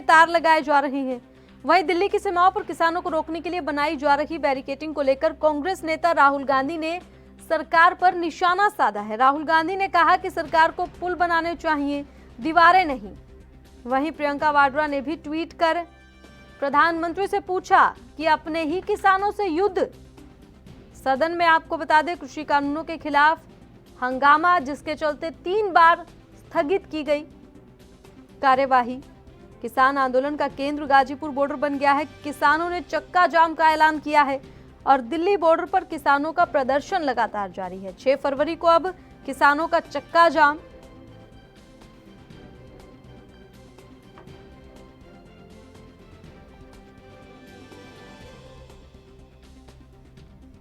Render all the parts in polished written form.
तार लगाए जा रहे हैं। वहीं दिल्ली की सीमाओं पर किसानों को रोकने के लिए बनाई जा रही बैरिकेडिंग को लेकर कांग्रेस नेता राहुल गांधी ने सरकार पर निशाना साधा है। राहुल गांधी ने कहा कि सरकार को पुल बनाने चाहिए, दीवारें नहीं। वहीं प्रियंका वाड्रा ने भी ट्वीट कर प्रधानमंत्री से पूछा कि अपने ही किसानों से युद्ध। सदन में आपको बता दें, कृषि कानूनों के खिलाफ हंगामा, जिसके चलते 3 बार स्थगित की गई कार्यवाही। किसान आंदोलन का केंद्र गाजीपुर बॉर्डर बन गया है। किसानों ने चक्का जाम का ऐलान किया है और दिल्ली बॉर्डर पर किसानों का प्रदर्शन लगातार जारी है। 6 फरवरी को अब किसानों का चक्का जाम।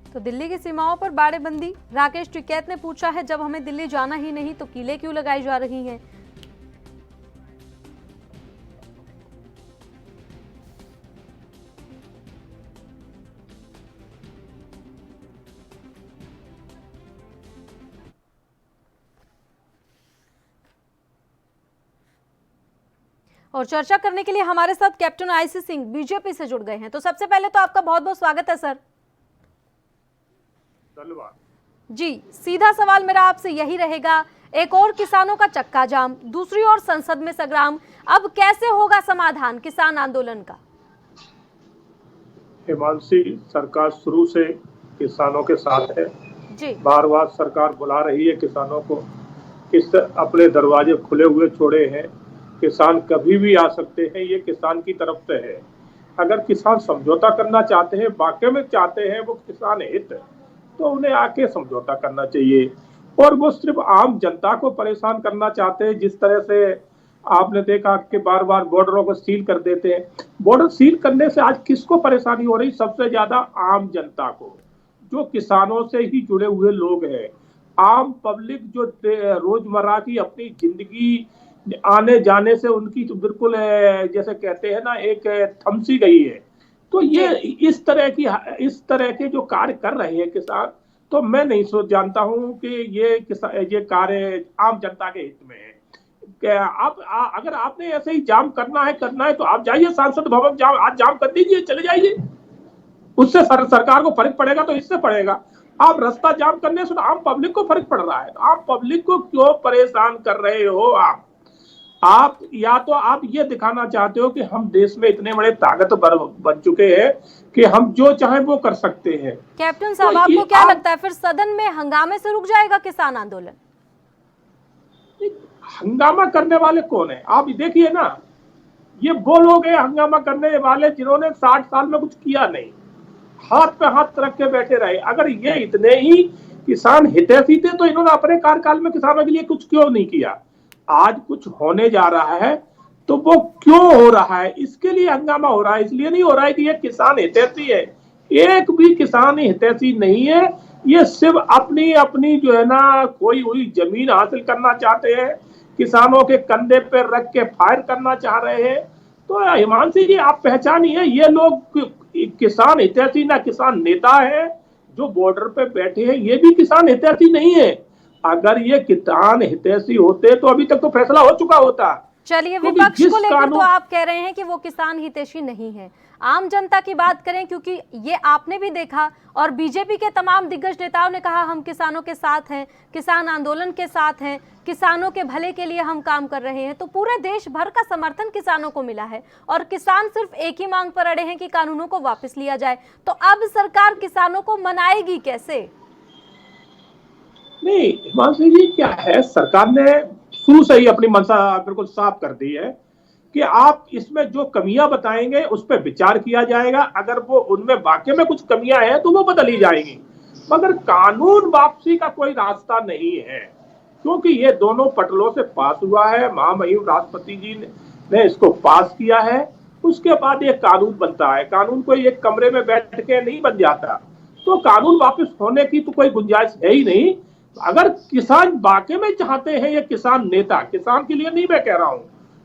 तो दिल्ली की सीमाओं पर बाड़ेबंदी। राकेश टिकैत ने पूछा है, जब हमें दिल्ली जाना ही नहीं तो किले क्यों लगाई जा रही हैं? और चर्चा करने के लिए हमारे साथ कैप्टन आईसी सिंह बीजेपी से जुड़ गए हैं। तो सबसे पहले तो आपका बहुत बहुत स्वागत है सर। धन्यवाद जी, सीधा सवाल मेरा आपसे यही रहेगा, एक और किसानों का चक्का जाम, दूसरी ओर संसद में संग्राम, अब कैसे होगा समाधान किसान आंदोलन का? हिमांशी, सरकार शुरू से किसानों के साथ है जी। बार बार सरकार बुला रही है किसानों को, किस अपने दरवाजे खुले हुए छोड़े हैं। किसान कभी भी आ सकते हैं, ये किसान की तरफ से है। अगर किसान समझौता करना चाहते हैं, वाकई में चाहते हैं वो किसान हित, तो उन्हें आके समझौता करना चाहिए। और वो सिर्फ आम जनता को परेशान करना चाहते हैं। जिस तरह से आपने देखा कि बार बार बॉर्डरों को सील कर देते हैं। बॉर्डर सील करने से आज किसको परेशानी हो रही? सबसे ज्यादा आम जनता को, जो किसानों से ही जुड़े हुए लोग हैं। आम पब्लिक जो रोजमर्रा की अपनी जिंदगी आने जाने से उनकी तो बिल्कुल जैसे कहते हैं ना, एक थमसी गई है। तो ये इस तरह के जो कार्य कर रहे हैं किसान, तो मैं नहीं जानता हूं कि ये कार्य आम जनता के हित में है। क्या अगर आपने ऐसे ही जाम करना है तो आप जाइए सांसद भवन, आज जाम कर दीजिए, चले जाइए। उससे सरकार को फर्क पड़ेगा तो इससे पड़ेगा। आप रास्ता जाम करने से आम पब्लिक को फर्क पड़ रहा है। तो आम पब्लिक को क्यों परेशान कर रहे हो आप या तो आप ये दिखाना चाहते हो कि हम देश में इतने बड़े ताकतवर बन चुके हैं कि हम जो चाहें वो कर सकते हैं। कैप्टन साहब, तो आपको क्या लगता है फिर सदन में हंगामे से रुक जाएगा किसान आंदोलन? हंगामा करने वाले कौन है? आप देखिए ना, ये वो लोग हैं हंगामा करने वाले जिन्होंने 60 साल में कुछ किया नहीं, हाथ पे हाथ रख के बैठे रहे। अगर ये इतने ही किसान हितैषी थे तो इन्होंने अपने कार्यकाल में किसानों के लिए कुछ क्यों नहीं किया? आज कुछ होने जा रहा है तो वो क्यों हो रहा है? इसके लिए हंगामा हो रहा है। इसलिए नहीं हो रहा है कि ये किसान हितैषी है। एक भी किसान हितैषी नहीं है। ये सिर्फ अपनी अपनी जो है ना, कोई हुई जमीन हासिल करना चाहते हैं, किसानों के कंधे पे रख के फायर करना चाह रहे हैं। तो हिमांशी जी, आप पहचानिए, ये लोग किसान हितैषी ना किसान नेता है। जो बॉर्डर पे बैठे हैं ये भी किसान हितैषी नहीं है। अगर ये किसान हितैषी होते तो अभी तक तो फैसला हो चुका होता। चलिए, विपक्ष को लेकर तो आप कह रहे हैं कि वो किसान हितैषी नहीं है। आम जनता की बात करें, क्योंकि ये आपने भी देखा और बीजेपी के तमाम दिग्गज नेताओं ने कहा हम किसानों के साथ हैं, किसान आंदोलन के साथ हैं, किसानों के भले के लिए हम काम कर रहे हैं। तो पूरे देश भर का समर्थन किसानों को मिला है और किसान सिर्फ एक ही मांग पर अड़े हैं कि कानूनों को वापस लिया जाए। तो अब सरकार किसानों को मनाएगी कैसे? नहीं हिमांशी जी, क्या है, सरकार ने शुरू से ही अपनी मंशा बिल्कुल साफ कर दी है कि आप इसमें जो कमियां बताएंगे उस पर विचार किया जाएगा। अगर वो उनमें वाकई में कुछ कमियां हैं तो वो बदली जाएंगी, मगर कानून वापसी का कोई रास्ता नहीं है। क्योंकि ये दोनों पटलों से पास हुआ है, महामहिम राष्ट्रपति जी ने इसको पास किया है। उसके बाद ये कानून बनता है। कानून कोई एक कमरे में बैठ के नहीं बन जाता। तो कानून वापस होने की तो कोई गुंजाइश है ही नहीं। अगर किसान वाकई में चाहते हैं, ये किसान नेता, किसान के लिए नहीं मैं कह रहा हूं,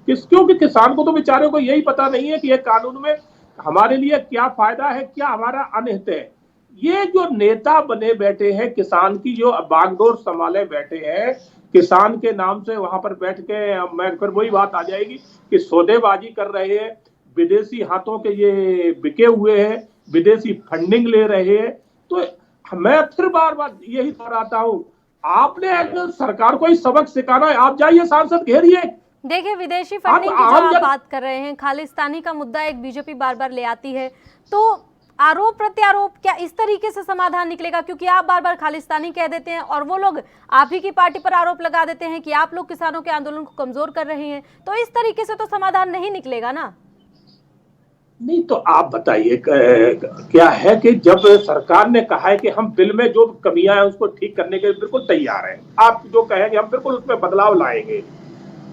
क्योंकि किसान को तो बेचारे को यही पता नहीं है कि ये कानून में हमारे लिए क्या फायदा है, क्या हमारा अनहित है। ये जो नेता बने बैठे हैं, किसान की जो बागडोर संभाले बैठे हैं, किसान के नाम से वहां पर बैठ के मैं फिर वही बात आ जाएगी कि सौदेबाजी कर रहे हैं, विदेशी हाथों के ये बिके हुए हैं, विदेशी फंडिंग ले रहे हैं। तो मैं फिर बार बार यही दोहराता हूँ, आपने अगर सरकार को ही सबक सिखाना है, आप जाइए सांसद घेरिए। देखिए, विदेशी फंडिंग की जो आप बात कर रहे हैं, खालिस्तानी का मुद्दा एक बीजेपी बार बार ले आती है, तो आरोप प्रत्यारोप क्या इस तरीके से समाधान निकलेगा? क्योंकि आप बार बार खालिस्तानी कह देते हैं और वो लोग आप ही की पार्टी पर आरोप लगा देते हैं कि आप लोग किसानों के आंदोलन को कमजोर कर रहे हैं, तो इस तरीके से तो समाधान नहीं निकलेगा ना। नहीं तो आप बताइए, क्या है कि जब सरकार ने कहा है कि हम बिल में जो कमियां हैं उसको ठीक करने के लिए बिल्कुल तैयार हैं, आप जो कहेंगे हम बिल्कुल उसमें बदलाव लाएंगे,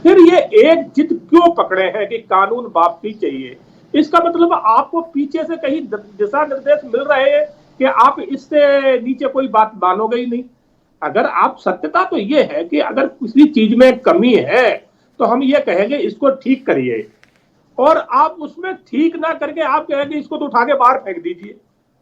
फिर ये एक जिद क्यों पकड़े हैं कि कानून वापसी चाहिए? इसका मतलब आपको पीछे से कहीं दिशा निर्देश मिल रहे हैं कि आप इससे नीचे कोई बात मानोगे ही नहीं। अगर आप सत्यता तो ये है कि अगर किसी चीज में कमी है तो हम ये कहेंगे इसको ठीक करिए, और आप उसमें ठीक ना करके आप कहेंगे इसको तो उठा के बाहर फेंक दीजिए,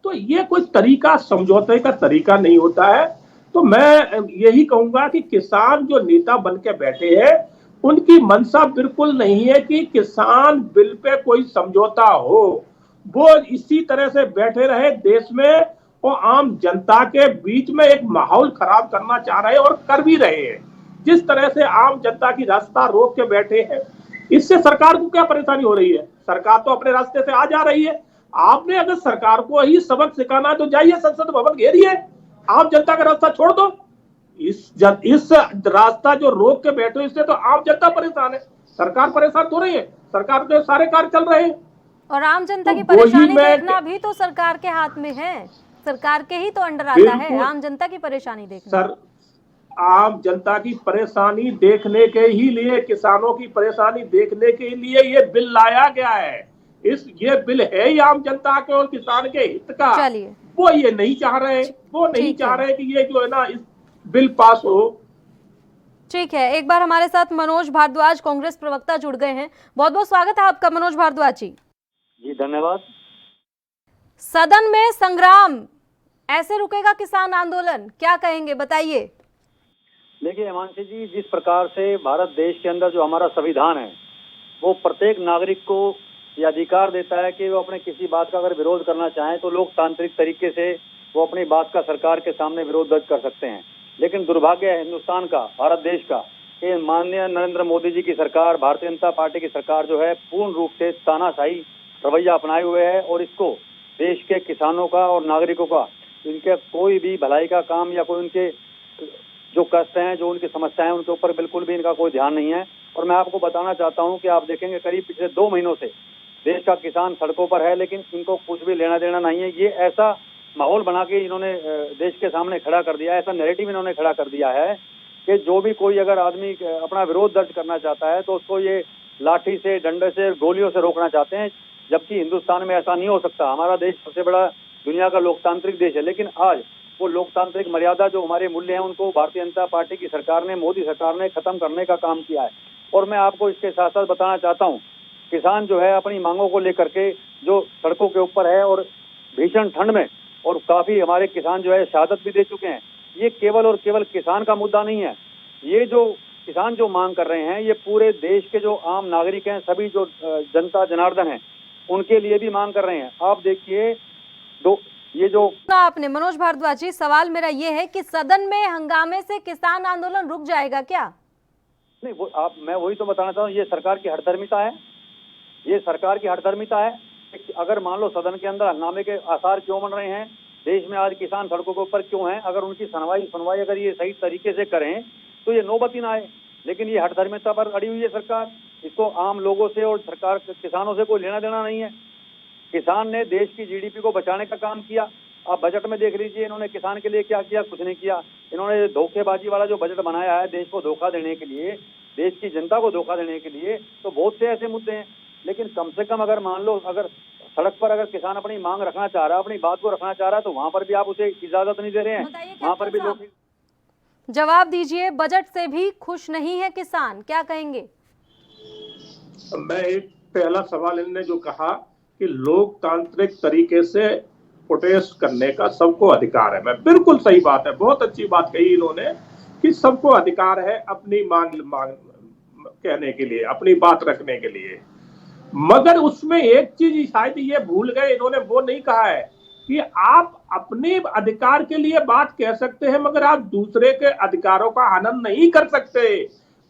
तो ये कोई तरीका, समझौते का तरीका नहीं होता है। तो मैं यही कहूंगा कि किसान जो नेता बन के बैठे हैं उनकी मंशा बिल्कुल नहीं है कि किसान बिल पे कोई समझौता हो, वो इसी तरह से बैठे रहे देश में और आम जनता के बीच में एक माहौल खराब करना चाह रहे हैं और कर भी रहे हैं। जिस तरह से आम जनता की रास्ता रोक के बैठे हैं, इससे सरकार को क्या परेशानी हो रही है? सरकार तो अपने रास्ते से आ जा रही है। आपने अगर सरकार को ही सबक सिखाना है तो जाइए संसद भवन घेरिए, आम जनता का रास्ता छोड़ दो। इस रास्ता जो रोक के बैठे इससे तो आम जनता परेशान है, सरकार परेशान हो रही है, सरकार के सारे कार्य चल रहे हैं। और आम जनता की परेशानी देखना भी तो सरकार के हाथ में है, सरकार के ही तो अंडर आता है आम जनता की परेशानी देखना। सर, आम जनता की परेशानी देखने के ही लिए, किसानों की परेशानी देखने के लिए ये बिल लाया गया है। ये बिल है ही आम जनता के और किसान के हित का। चलिए, वो ये नहीं चाह रहे, वो नहीं चाह रहे कि ये जो है ना इस बिल पास हो। ठीक है, एक बार हमारे साथ मनोज भारद्वाज कांग्रेस प्रवक्ता जुड़ गए हैं। बहुत बहुत स्वागत है आपका मनोज भारद्वाज जी। जी धन्यवाद। सदन में संग्राम, ऐसे रुकेगा किसान आंदोलन, क्या कहेंगे बताइए? देखिए हिमांशु जी, जिस प्रकार से भारत देश के अंदर जो हमारा संविधान है वो प्रत्येक नागरिक को ये अधिकार देता है कि वो अपने किसी बात का अगर विरोध करना चाहें तो लोकतांत्रिक तरीके से वो अपनी बात का सरकार के सामने विरोध दर्ज कर सकते हैं। लेकिन दुर्भाग्य है हिंदुस्तान का, भारत देश का, कि माननीय नरेंद्र मोदी जी की सरकार, भारतीय जनता पार्टी की सरकार जो है पूर्ण रूप से तानाशाही रवैया अपनाए हुए है और इसको देश के किसानों का और नागरिकों का, इनके कोई भी भलाई का काम या कोई उनके जो कष्ट हैं, जो उनकी समस्याएं, उनके ऊपर बिल्कुल भी इनका कोई ध्यान नहीं है। और मैं आपको बताना चाहता हूं कि आप देखेंगे करीब पिछले 2 महीनों से देश का किसान सड़कों पर है, लेकिन इनको कुछ भी लेना देना नहीं है। ये ऐसा माहौल बना के इन्होंने देश के सामने खड़ा कर दिया है, ऐसा नैरेटिव इन्होंने खड़ा कर दिया है कि जो भी कोई अगर आदमी अपना विरोध दर्ज करना चाहता है तो उसको ये लाठी से, डंडे से, गोलियों से रोकना चाहते हैं, जबकि हिंदुस्तान में ऐसा नहीं हो सकता। हमारा देश सबसे बड़ा दुनिया का लोकतांत्रिक देश है, लेकिन आज वो लोकतांत्रिक मर्यादा, जो हमारे मूल्य हैं, उनको भारतीय जनता पार्टी की सरकार ने, मोदी सरकार ने खत्म करने का काम किया है। और मैं आपको इसके साथ साथ बताना चाहता हूँ, किसान जो है अपनी मांगों को लेकर के जो सड़कों के ऊपर है और भीषण ठंड में, और काफी हमारे किसान जो है शहादत भी दे चुके हैं। ये केवल और केवल किसान का मुद्दा नहीं है, ये जो किसान जो मांग कर रहे हैं ये पूरे देश के जो आम नागरिक हैं, सभी जो जनता जनार्दन है, उनके लिए भी मांग कर रहे हैं। आप देखिए ये जो आपने मनोज भारद्वाज जी, सवाल मेरा ये है कि सदन में हंगामे से किसान आंदोलन रुक जाएगा क्या? नहीं, वो मैं वही तो बताना चाहता हूँ, ये सरकार की हठधर्मिता है, ये सरकार की हठधर्मिता है। अगर मान लो सदन के अंदर हंगामे के आसार क्यों बन रहे हैं, देश में आज किसान सड़कों के ऊपर क्यों हैं, अगर उनकी सुनवाई अगर ये सही तरीके से करें तो ये नौबत ही ना आए। लेकिन ये हठधर्मिता पर अड़ी हुई है सरकार, इसको आम लोगों से और सरकार किसानों से कोई लेना देना नहीं है। किसान ने देश की जीडीपी को बचाने का काम किया। आप बजट में देख लीजिए इन्होंने किसान के लिए क्या किया, कुछ नहीं किया। इन्होंने धोखेबाजी वाला जो बजट बनाया है देश को धोखा देने के लिए, देश की जनता को धोखा देने के लिए, तो बहुत से ऐसे मुद्दे हैं। लेकिन कम से कम अगर मान लो अगर सड़क पर अगर किसान अपनी मांग रखना चाह रहा है, अपनी बात को रखना चाह रहा है, तो वहां पर भी आप उसे इजाजत नहीं दे रहे हैं, वहां पर भी लोग। जवाब दीजिए, बजट से भी खुश नहीं है किसान, क्या कहेंगे? मैं एक पहला सवाल इन्होंने जो कहा कि लोकतांत्रिक तरीके से प्रोटेस्ट करने का सबको अधिकार है, मैं बिल्कुल सही बात है, बहुत अच्छी बात कही इन्होंने कि सबको अधिकार है अपनी मांग कहने के लिए, अपनी बात रखने के लिए। मगर उसमें एक चीज शायद ये भूल गए, इन्होंने वो नहीं कहा है कि आप अपने अधिकार के लिए बात कह सकते हैं मगर आप दूसरे के अधिकारों का हनन नहीं कर सकते।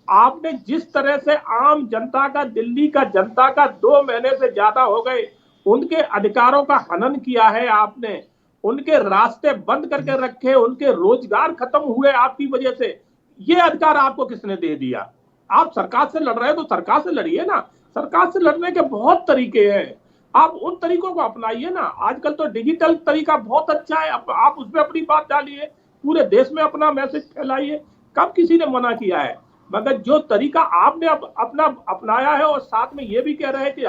आपने जिस तरह से आम जनता का, दिल्ली का जनता का 2 महीने से ज्यादा हो गए, उनके अधिकारों का हनन किया है आपने, उनके रास्ते बंद करके रखे, उनके रोजगार खत्म हुए आपकी वजह से। ये अधिकार आपको किसने दे दिया? आप सरकार से लड़ रहे हो तो सरकार से लड़िए ना। सरकार से लड़ने के बहुत तरीके हैं, आप उन तरीकों को अपनाइए ना। आजकल तो डिजिटल तरीका बहुत अच्छा है, आप उसमें अपनी बात डालिए, पूरे देश में अपना मैसेज फैलाइए। कब किसी ने मना किया है? मगर जो तरीका आपने अपना अपनाया है और साथ में ये भी कह रहे हैं कि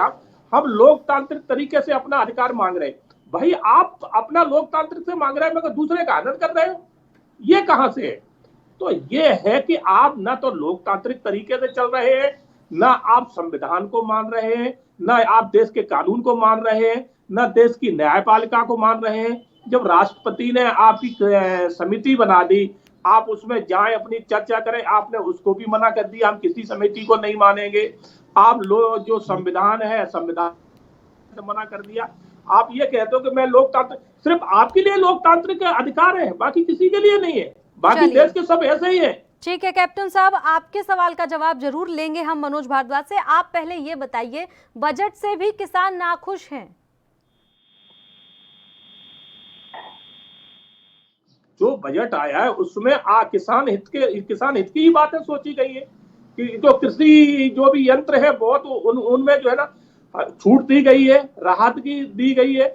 हम लोकतांत्रिक तरीके से अपना अधिकार मांग रहे हैं। भाई आप अपना लोकतांत्रिक से मांग रहे हैं मगर दूसरे का हनन कर रहे हो, ये कहां से है? तो ये है कि आप ना तो लोकतांत्रिक तरीके से चल रहे हैं, ना आप संविधान को मान रहे हैं, ना आप देश के कानून को मान रहे हैं, ना देश की न्यायपालिका को मान रहे हैं। जब राष्ट्रपति ने आपकी समिति बना दी, आप उसमें जाएं, अपनी चर्चा करें, आपने उसको भी मना कर दिया, हम किसी समिति को नहीं मानेंगे। आप जो संविधान है, संविधान से मना कर दिया। आप ये कहते हो कि मैं लोकतांत्रिक, सिर्फ आपके लिए लोकतांत्रिक अधिकार है, बाकी किसी के लिए नहीं है, बाकी देश के सब ऐसे ही है। ठीक है कैप्टन साहब, आपके सवाल का जवाब जरूर लेंगे हम मनोज भारद्वाज से। आप पहले ये बताइए, बजट से भी किसान नाखुश हैं? जो बजट आया है उसमें किसान हित की ही बातें सोची गई है कि जो कृषि जो भी यंत्र है बहुत उनमें जो है ना छूट दी गई है, राहत की दी गई है।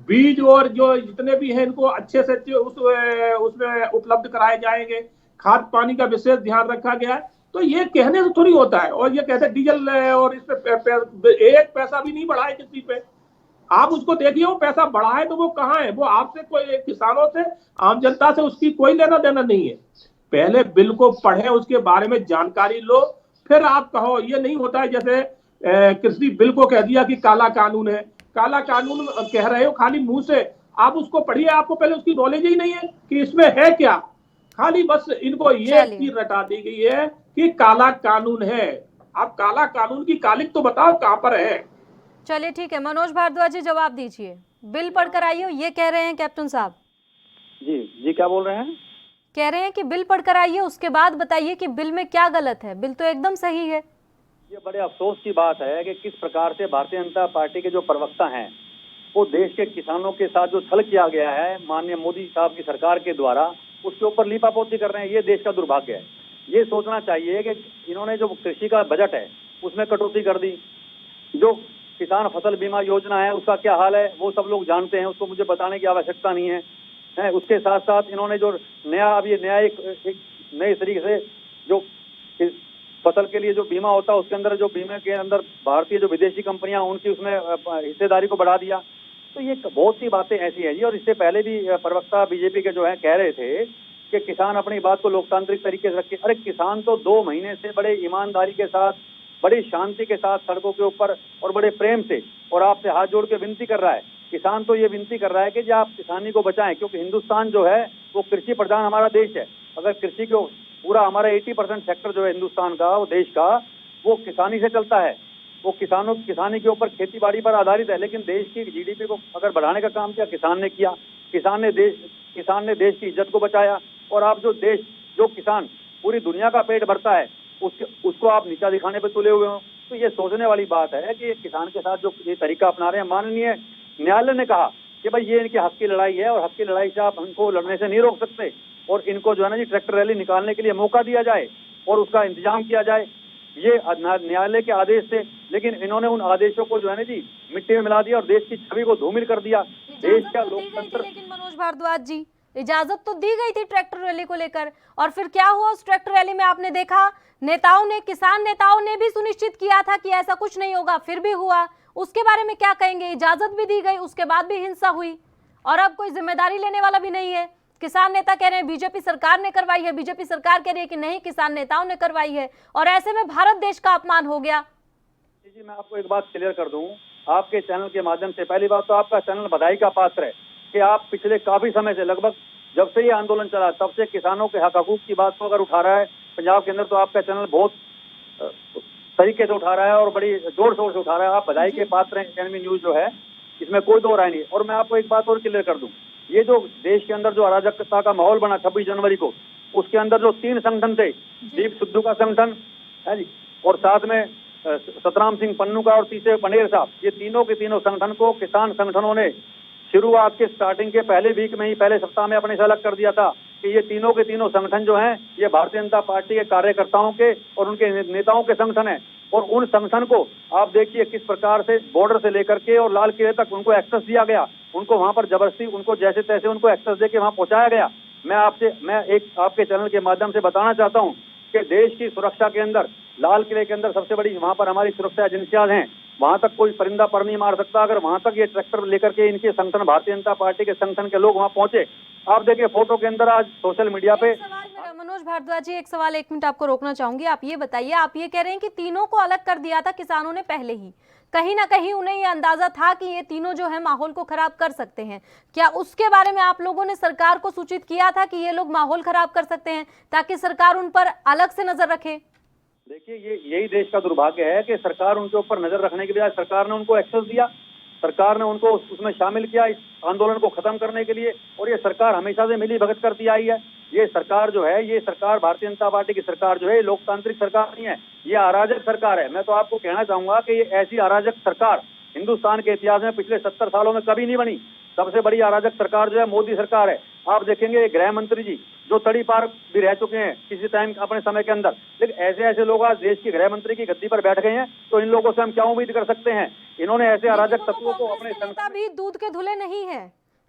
बीज और जो जितने भी हैं इनको अच्छे से अच्छे उसमें उपलब्ध कराए जाएंगे। खाद पानी का विशेष ध्यान रखा गया है। तो ये कहने से थोड़ी होता है। और ये कहते हैं डीजल और इस पे एक पैसा भी नहीं बढ़ा है किसी पे। आप उसको देखिए, वो पैसा बढ़ा है तो वो कहाँ है? वो आपसे कोई, किसानों से, आम जनता से उसकी कोई लेना देना नहीं है। पहले बिल को पढ़े, उसके बारे में जानकारी लो, फिर आप कहो। ये नहीं होता है जैसे कृषि बिल को कह दिया कि काला कानून है। काला कानून कह रहे हो खाली मुंह से, आप उसको पढ़िए, आपको पहले उसकी नॉलेज ही नहीं है कि इसमें है क्या। खाली बस इनको ये चीज रटा दी गई है कि काला कानून है। आप काला कानून की कालिक तो बताओ कहां पर है? चलिए ठीक है, मनोज भारद्वाज जी जवाब दीजिए। बिल पढ़कर आइए, ये कह रहे हैं कैप्टन साहब। जी क्या बोल रहे हैं? कह रहे हैं कि बिल पढ़कर आइए, उसके बाद बताइए कि बिल में क्या गलत है। बिल तो एकदम सही है। ये बड़े अफसोस की बात है कि किस प्रकार से भारतीय जनता पार्टी के जो प्रवक्ता हैं वो देश के किसानों के साथ जो छल किया गया है माननीय मोदी साहब की सरकार के द्वारा, उसके ऊपर लीपापोती कर रहे हैं। ये देश का दुर्भाग्य है। ये सोचना चाहिए कि इन्होंने जो कृषि का बजट है उसमें कटौती कर दी। जो किसान फसल बीमा योजना है उसका क्या हाल है वो सब लोग जानते हैं, उसको मुझे बताने की आवश्यकता नहीं है। उसके साथ साथ इन्होंने जो नया एक नए तरीके से जो फसल के लिए जो बीमा होता है उसके अंदर, जो बीमा के अंदर भारतीय जो विदेशी कंपनियां उनकी उसमें हिस्सेदारी को बढ़ा दिया। तो ये बहुत सी बातें ऐसी हैं जी। और इससे पहले भी प्रवक्ता बीजेपी के जो है कह रहे थे कि किसान अपनी बात को लोकतांत्रिक तरीके से रखे। अरे किसान तो 2 महीने से बड़े ईमानदारी के साथ, बड़ी शांति के साथ सड़कों के ऊपर और बड़े प्रेम से और आपसे हाथ जोड़ के विनती कर रहा है। किसान तो ये विनती कर रहा है कि आप किसानी को बचाएं, क्योंकि हिंदुस्तान जो है वो कृषि प्रधान हमारा देश है। अगर कृषि को पूरा हमारा 80% सेक्टर जो है हिंदुस्तान का, वो देश का, वो किसानी से चलता है। वो किसानी के ऊपर, खेती बाड़ी पर आधारित है। लेकिन देश की जीडीपी को अगर बढ़ाने का काम किया किसान ने किया। किसान ने देश की इज्जत को बचाया। और आप जो किसान पूरी दुनिया का पेट भरता है उसको आप नीचा दिखाने पे तुले हुए हो। तो ये सोचने वाली बात है कि किसान के साथ जो ये तरीका अपना रहे हैं। माननीय न्यायालय ने कहा कि भाई ये इनके हक की लड़ाई है और हक की लड़ाई से आप इनको लड़ने से नहीं रोक सकते। और इनको जो है ना जी ट्रैक्टर रैली निकालने के लिए मौका दिया जाए और उसका इंतजाम किया जाए, ये न्यायालय के आदेश थे। लेकिन इन्होंने उन आदेशों को जो है ना जी मिट्टी में मिला दिया और देश की छवि को धूमिल कर दिया। देश का लोकतंत्र। लेकिन मनोज भारद्वाज जी, इजाजत तो दी गई थी ट्रैक्टर रैली को लेकर, और फिर क्या हुआ उस ट्रैक्टर रैली में? आपने देखा किसान नेताओं ने भी सुनिश्चित किया था कि ऐसा कुछ नहीं होगा, फिर भी हुआ। उसके बारे में क्या कहेंगे? इजाजत भी दी गई, उसके बाद भी हिंसा हुई और अब कोई जिम्मेदारी लेने वाला भी नहीं है। किसान नेता कह रहे हैं बीजेपी सरकार ने करवाई है, बीजेपी सरकार कह रही है कि नहीं किसान नेताओं ने करवाई है, और ऐसे में भारत देश का अपमान हो गया। जी मैं आपको एक बात क्लियर कर दूं आपके चैनल के माध्यम से। पहली बात तो आपका चैनल बधाई का पात्र है कि आप पिछले काफी समय से, लगभग जब से ये आंदोलन चला तब से किसानों के हक हकूक की बात को अगर उठा रहा है पंजाब के अंदर, तो आपका चैनल बहुत तरीके से उठा रहा है और बड़ी जोर शोर से उठा रहा है। आप बधाई के पात्र हैं एकेडमी न्यूज जो है, इसमें कोई दो राय नहीं। और मैं आपको एक बात और क्लियर कर दूं, ये जो देश के अंदर जो अराजकता का माहौल बना 26 जनवरी को, उसके अंदर जो 3 संगठन थे, दीप सिद्धू का संगठन है जी, और साथ में सतराम सिंह पन्नू का, और तीसरे पंडेर साहब, ये तीनों के तीनों संगठन को किसान संगठनों ने शुरुआत के स्टार्टिंग के पहले वीक में ही, पहले सप्ताह में अपने से अलग कर दिया था कि ये तीनों के तीनों संगठन जो हैं ये भारतीय जनता पार्टी के कार्यकर्ताओं के और उनके नेताओं के संगठन हैं। और उन संगठन को आप देखिए किस प्रकार से बॉर्डर से लेकर के और लाल किले तक उनको एक्सेस दिया गया, उनको वहां पर जबरदस्ती उनको जैसे तैसे उनको एक्सेस देके वहां पहुंचाया गया। मैं एक आपके चैनल के माध्यम से बताना चाहता हूं कि देश की सुरक्षा के अंदर, लाल किले के अंदर सबसे बड़ी वहां पर हमारी सुरक्षा एजेंसियां हैं, वहां तक कोई परिंदा पर नहीं मार सकता। अगर वहां तक ये ट्रैक्टर लेकर के इनके संगठन, भारतीय जनता पार्टी के संगठन के लोग वहां पहुंचे, आप देखिए फोटो के अंदर आज सोशल मीडिया पे। मनोज भारद्वाज जी, एक सवाल 1 मिनट आपको रोकना चाहूंगी। आप ये बताइए, आप ये कह रहे हैं कि तीनों को अलग कर दिया था किसानों ने पहले ही, कहीं ना कहीं उन्हें ये अंदाजा था कि ये तीनों जो है माहौल को खराब कर सकते हैं। क्या उसके बारे में आप लोगों ने सरकार को सूचित किया था कि ये लोग माहौल खराब कर सकते हैं, ताकि सरकार उन पर अलग से नजर रखे? देखिए, यही देश का दुर्भाग्य है कि सरकार उनके ऊपर नजर रखने के बजाय सरकार ने उनको एक्सेस दिया, सरकार ने उनको उसमें शामिल किया इस आंदोलन को खत्म करने के लिए। और ये सरकार हमेशा से मिली भगत करती आई है। ये सरकार जो है, ये सरकार भारतीय जनता पार्टी की सरकार जो है, लोकतांत्रिक सरकार नहीं है, ये अराजक सरकार है। मैं तो आपको कहना चाहूंगा कि ये ऐसी अराजक सरकार हिंदुस्तान के इतिहास में पिछले 70 सालों में कभी नहीं बनी। सबसे बड़ी अराजक सरकार जो है मोदी सरकार है। आप देखेंगे गृह मंत्री जी जो तड़ी पार भी रह चुके हैं किसी टाइम अपने समय के अंदर, लेकिन ऐसे ऐसे लोग आज देश की गृह मंत्री की गद्दी पर बैठ गए हैं, तो इन लोगों से हम क्या उम्मीद कर सकते हैं? इन्होंने ऐसे अराजक तत्वों को अपने नेता भी दूध के धुले नहीं है।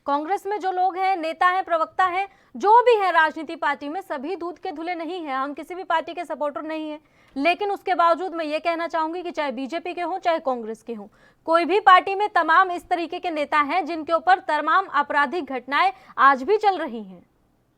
कांग्रेस में जो लोग हैं, नेता हैं, प्रवक्ता हैं, जो भी है राजनीति पार्टी में, सभी दूध के धुले नहीं है। हम किसी भी पार्टी के सपोर्टर नहीं है, लेकिन उसके बावजूद मैं ये कहना चाहूंगी कि चाहे बीजेपी के हों चाहे कांग्रेस के हों, कोई भी पार्टी में तमाम इस तरीके के नेता हैं जिनके ऊपर तमाम आपराधिक घटनाएं आज भी चल रही हैं।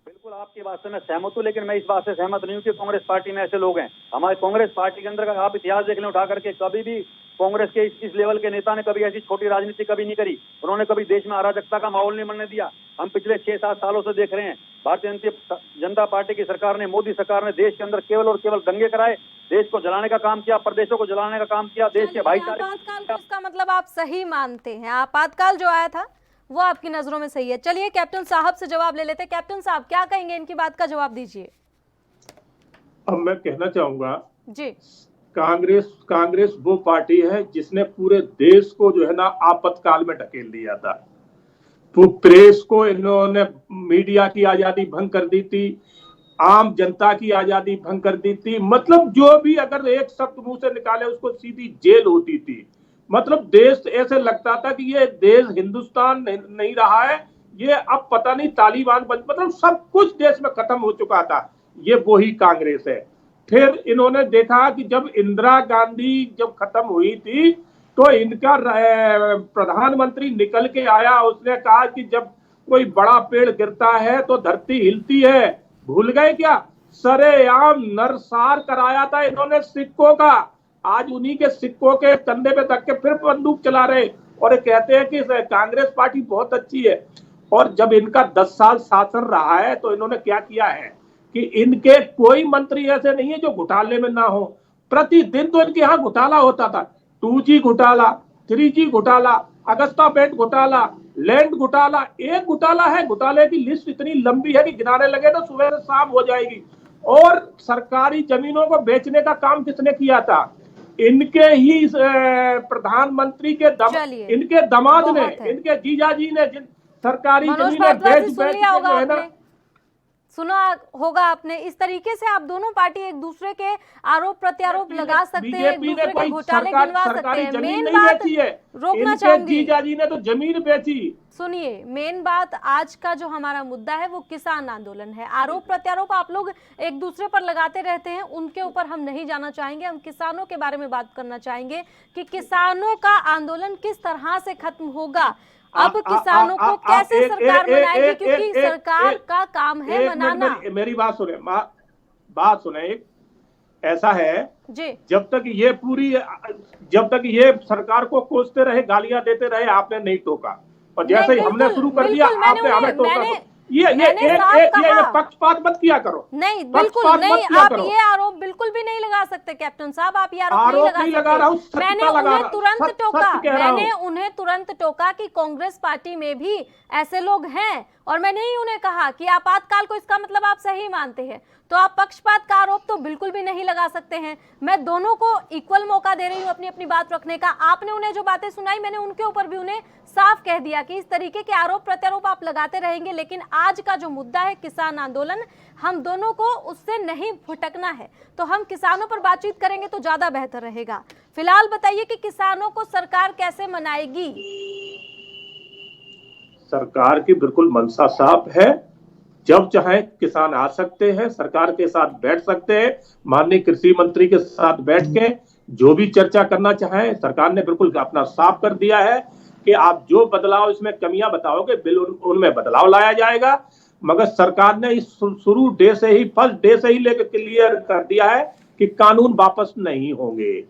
बिल्कुल आपकी बात से मैं सहमत हूँ, लेकिन मैं इस बात से सहमत नहीं हूँ कि कांग्रेस पार्टी में ऐसे लोग हैं। हमारे कांग्रेस पार्टी के अंदर का आप इतिहास देख लें उठा करके, कभी भी कांग्रेस के इस लेवल के नेता ने कभी ऐसी छोटी राजनीति कभी नहीं करी। उन्होंने कभी देश में अराजकता का माहौल नहीं बनने दिया। हम पिछले 6-7 सालों से देख रहे हैं, भारतीय जनता पार्टी की सरकार ने, मोदी सरकार ने देश के अंदर केवल और केवल दंगे कराए, देश को जलाने का काम किया, प्रदेशों को जलाने का काम किया, देश के भाईचारे। आपातकाल को इसका मतलब आप सही मानते हैं? आपातकाल जो आया था वो आपकी नजरों में सही है? चलिए कैप्टन साहब से जवाब ले लेते हैं। कैप्टन साहब क्या कहेंगे, इनकी बात का जवाब दीजिए। अब मैं कहना चाहूंगा जी, कांग्रेस वो पार्टी है जिसने पूरे देश को जो है ना आपातकाल में ढकेल दिया था। वो प्रेस को इन्होंने, मीडिया की आजादी भंग कर दी थी, आम जनता की आजादी भंग कर दी थी। मतलब जो भी अगर एक शब्द मुंह से निकाले उसको सीधी जेल होती थी। मतलब देश ऐसे लगता था कि ये देश हिंदुस्तान नहीं रहा है, ये अब पता नहीं तालिबान बन, मतलब सब कुछ देश में खत्म हो चुका था। ये वही कांग्रेस है। फिर इन्होंने देखा कि जब इंदिरा गांधी जब खत्म हुई थी तो इनका प्रधानमंत्री निकल के आया, उसने कहा कि जब कोई बड़ा पेड़ गिरता है तो धरती हिलती है। भूल गए क्या? सरेआम नरसार कराया था इन्होंने सिक्कों का। आज उन्हीं के सिक्कों के कंधे पे तक के फिर बंदूक चला रहे और कहते हैं कि कांग्रेस पार्टी बहुत अच्छी है। और जब इनका 10 साल शासन रहा है तो इन्होंने क्या किया है कि इनके कोई मंत्री ऐसे नहीं है जो घोटाले में ना हो। प्रतिदिन तो इनके यहाँ घोटाला होता था। 2G घोटाला, 3G घोटाला, अगस्ता बेट घोटाला, लैंड घोटाला। एक घोटाला है, घोटाले की लिस्ट इतनी लंबी है कि गिनाने लगे तो सुबह से शाम हो जाएगी। और सरकारी जमीनों को बेचने का काम किसने किया था? इनके ही प्रधानमंत्री के इनके दामाद ने, इनके जीजाजी ने जिन सरकारी जमीनें बेच के सुना होगा आपने। इस तरीके से आप दोनों पार्टी एक दूसरे के आरोप प्रत्यारोप लगा सकते हैं, एक दूसरे के घोटाले गिनवा सकते हैं। मेन बात रोकना चाहूंगी, जीजाजी ने तो जमीन बेची। सुनिए, मेन बात आज का जो हमारा मुद्दा है वो किसान आंदोलन है। आरोप प्रत्यारोप आप लोग एक दूसरे पर लगाते रहते हैं, उनके ऊपर हम नहीं जाना चाहेंगे। हम किसानों के बारे में बात करना चाहेंगे कि किसानों का आंदोलन किस तरह से खत्म होगा। अब किसानों को कैसे सरकार मनाएगी, क्योंकि सरकार का काम है मनाना। मेरी बात सुने। एक ऐसा है जी, जब तक ये सरकार को कोसते रहे, गालियां देते रहे, आपने नहीं टोका। और जैसे ही हमने शुरू कर दिया आपने हमें टोका। मैंने साफ कहा। ये पक्षपात मत किया करो। नहीं, बिल्कुल नहीं, आप ये आरोप बिल्कुल भी नहीं लगा सकते कैप्टन साहब, आप ये आरोप नहीं लगा सकते। मैंने उन्हें तुरंत टोका, मैंने उन्हें तुरंत टोका कि कांग्रेस पार्टी में भी ऐसे लोग हैं, और मैंने ही उन्हें कहा कि आपातकाल को इसका मतलब आप सही मानते हैं, तो आप पक्षपात का आरोप तो बिल्कुल भी नहीं लगा सकते हैं। मैं दोनों को इक्वल मौका दे रही हूँ अपनी अपनी बात रखने का। आपने उन्हें जो बातें सुनाई, मैंने उनके ऊपर भी उन्हें साफ कह दिया कि इस तरीके के आरोप प्रत्यारोप आप लगाते रहेंगे, लेकिन आज का जो मुद्दा है किसान आंदोलन, हम दोनों को उससे नहीं भटकना है, तो हम किसानों पर बातचीत करेंगे तो ज्यादा बेहतर रहेगा। फिलहाल बताइए कि किसानों को सरकार कैसे मनाएगी? सरकार की बिल्कुल मंशा साफ है, जब चाहे किसान आ सकते हैं, सरकार के साथ बैठ सकते हैं, माननीय कृषि मंत्री के साथ बैठ के जो भी चर्चा करना चाहे, सरकार ने बिल्कुल अपना साफ कर दिया है कि आप जो बदलाव इसमें कमियां बताओगे उनमें बदलाव लाया जाएगा। मगर सरकार ने इस शुरू डे से ही, फर्स्ट डे से ही लेकर क्लियर कर दिया है कि कानून वापस नहीं होंगे,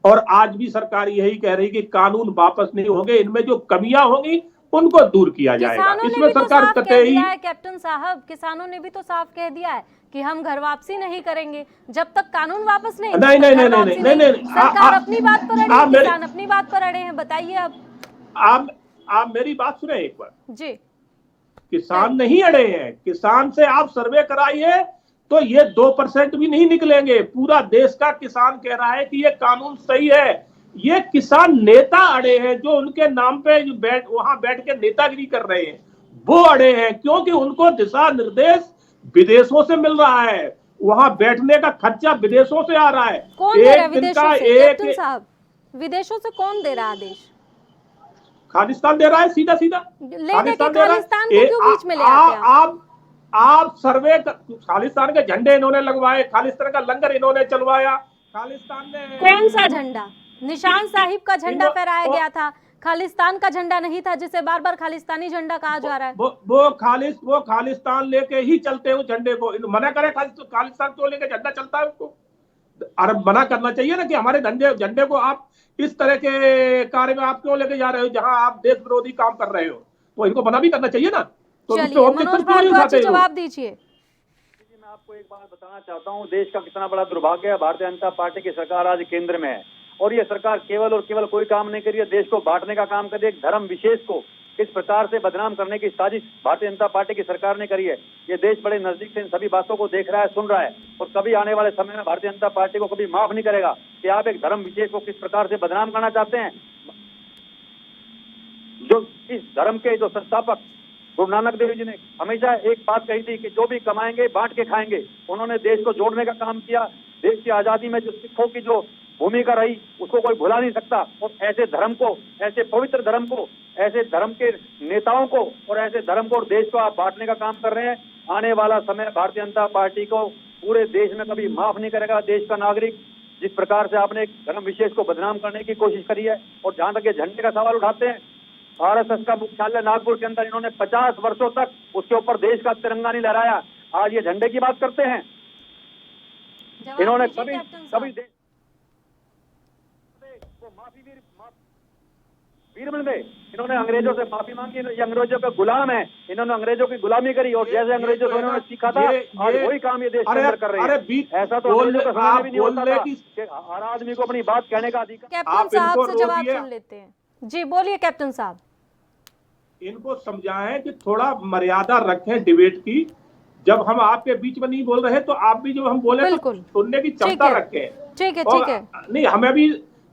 और आज भी सरकार यही कह रही कि कानून वापस नहीं होंगे, इनमें जो कमियां होंगी उनको दूर किया जाएगा। इसमें सरकार कतई, कैप्टन साहब, किसानों ने भी तो साफ कह दिया है कि हम घर वापसी नहीं करेंगे जब तक कानून वापस नहीं। नहीं, सरकार अपनी बात पर अड़े हैं, किसान अपनी बात पर अड़े हैं। बताइए अब आप मेरी बात सुने एक बार जी। किसान नहीं अड़े हैं, किसान से आप सर्वे कराइए तो ये 2% भी नहीं निकलेंगे। पूरा देश का किसान कह रहा है कि ये कानून सही है। ये किसान नेता अड़े हैं, जो उनके नाम पे वहां बैठ के नेतागिरी कर रहे हैं, वो अड़े हैं, क्योंकि उनको दिशा निर्देश विदेशों से मिल रहा है, वहां बैठने का खर्चा विदेशों से आ रहा है। कौन दे रहा है विदेशों से कैप्टन साहब? विदेशों से कौन दे रहा आदेश? खालिस्तान दे रहा है, सीधा सीधा खालिस्तान को क्यों बीच में ले आते हैं? आप सर्वे, खालिस्तान के झंडे इन्होंने लगवाए, खालिस्तान का लंगर इन्होंने चलवाया। खालिस्तान ने कौन सा झंडा? निशान साहिब का झंडा फहराया गया था, खालिस्तान का झंडा नहीं था, जिसे बार बार खालिस्तानी झंडा कहा जा रहा है। वो खालिस्तान लेके ही चलते हैं उस झंडे को। मना करे खालिस्तान को लेके झंडा चलता है उसको? अरे मना करना चाहिए ना कि हमारे झंडे को आप इस तरह के कार्य में आप क्यों लेके जा रहे हो, जहां आप देश विरोधी काम कर रहे हो, तो इनको मना भी करना चाहिए ना। तो मनोज भारद्वाज जवाब दीजिए। मैं आपको एक बात बताना चाहता हूं, देश का कितना बड़ा दुर्भाग्य है, भारतीय जनता पार्टी की सरकार आज केंद्र में है, और ये सरकार केवल और केवल कोई काम नहीं कर रही है, देश को बांटने का काम कर रही है। एक धर्म विशेष को किस प्रकार से बदनाम करने की साजिश भारतीय जनता पार्टी की सरकार ने करी है। ये देश बड़े नजदीक से इन सभी बातों को देख रहा है, सुन रहा है, और कभी आने वाले समय में भारतीय जनता पार्टी को कभी माफ नहीं करेगा कि आप एक धर्म विशेष को किस प्रकार से बदनाम करना चाहते हैं। जो इस धर्म के जो संस्थापक गुरु नानक देव जी ने हमेशा एक बात कही थी कि जो भी कमाएंगे बांट के खाएंगे। उन्होंने देश को जोड़ने का काम किया। देश की आजादी में जो सिखों की जो भूमिका रही उसको कोई भुला नहीं सकता, और ऐसे धर्म को, ऐसे पवित्र धर्म को, ऐसे धर्म के नेताओं को और ऐसे धर्म को और देश को आप बांटने का काम कर रहे हैं। आने वाला समय भारतीय जनता पार्टी को पूरे देश में कभी माफ नहीं करेगा देश का नागरिक, जिस प्रकार से आपने एक धर्म विशेष को बदनाम करने की कोशिश करी है। और जहां तक ये झंडे का सवाल उठाते हैं, आरएसएस का मुख्यालय नागपुर के अंदर इन्होंने 50 वर्षों तक उसके ऊपर देश का तिरंगा नहीं लहराया। आज ये झंडे की बात करते हैं। इन्होंने कभी देश को माफी वीर बन गए। इन्होंने अंग्रेजों से माफी मांगी, ये अंग्रेजों के गुलाम है, इन्होंने अंग्रेजों की गुलामी करी, और जैसे अंग्रेजों से इन्होंने सीखा था आज वही काम ये देश के अंदर कर रहे हैं। ऐसा तो अंग्रेजों का समय भी नहीं होता था कि हर आदमी को अपनी बात कहने का अधिकार। कैप्टन साहब से जवाब सुन लेते हैं। जी बोलिए कैप्टन साहब। इनको समझाएं कि थोड़ा मर्यादा रखें डिबेट की। जब हम आपके बीच में नहीं बोल रहे तो आप भी जब हम बोले तो सुनने की क्षमता रखें। ठीक है। नहीं,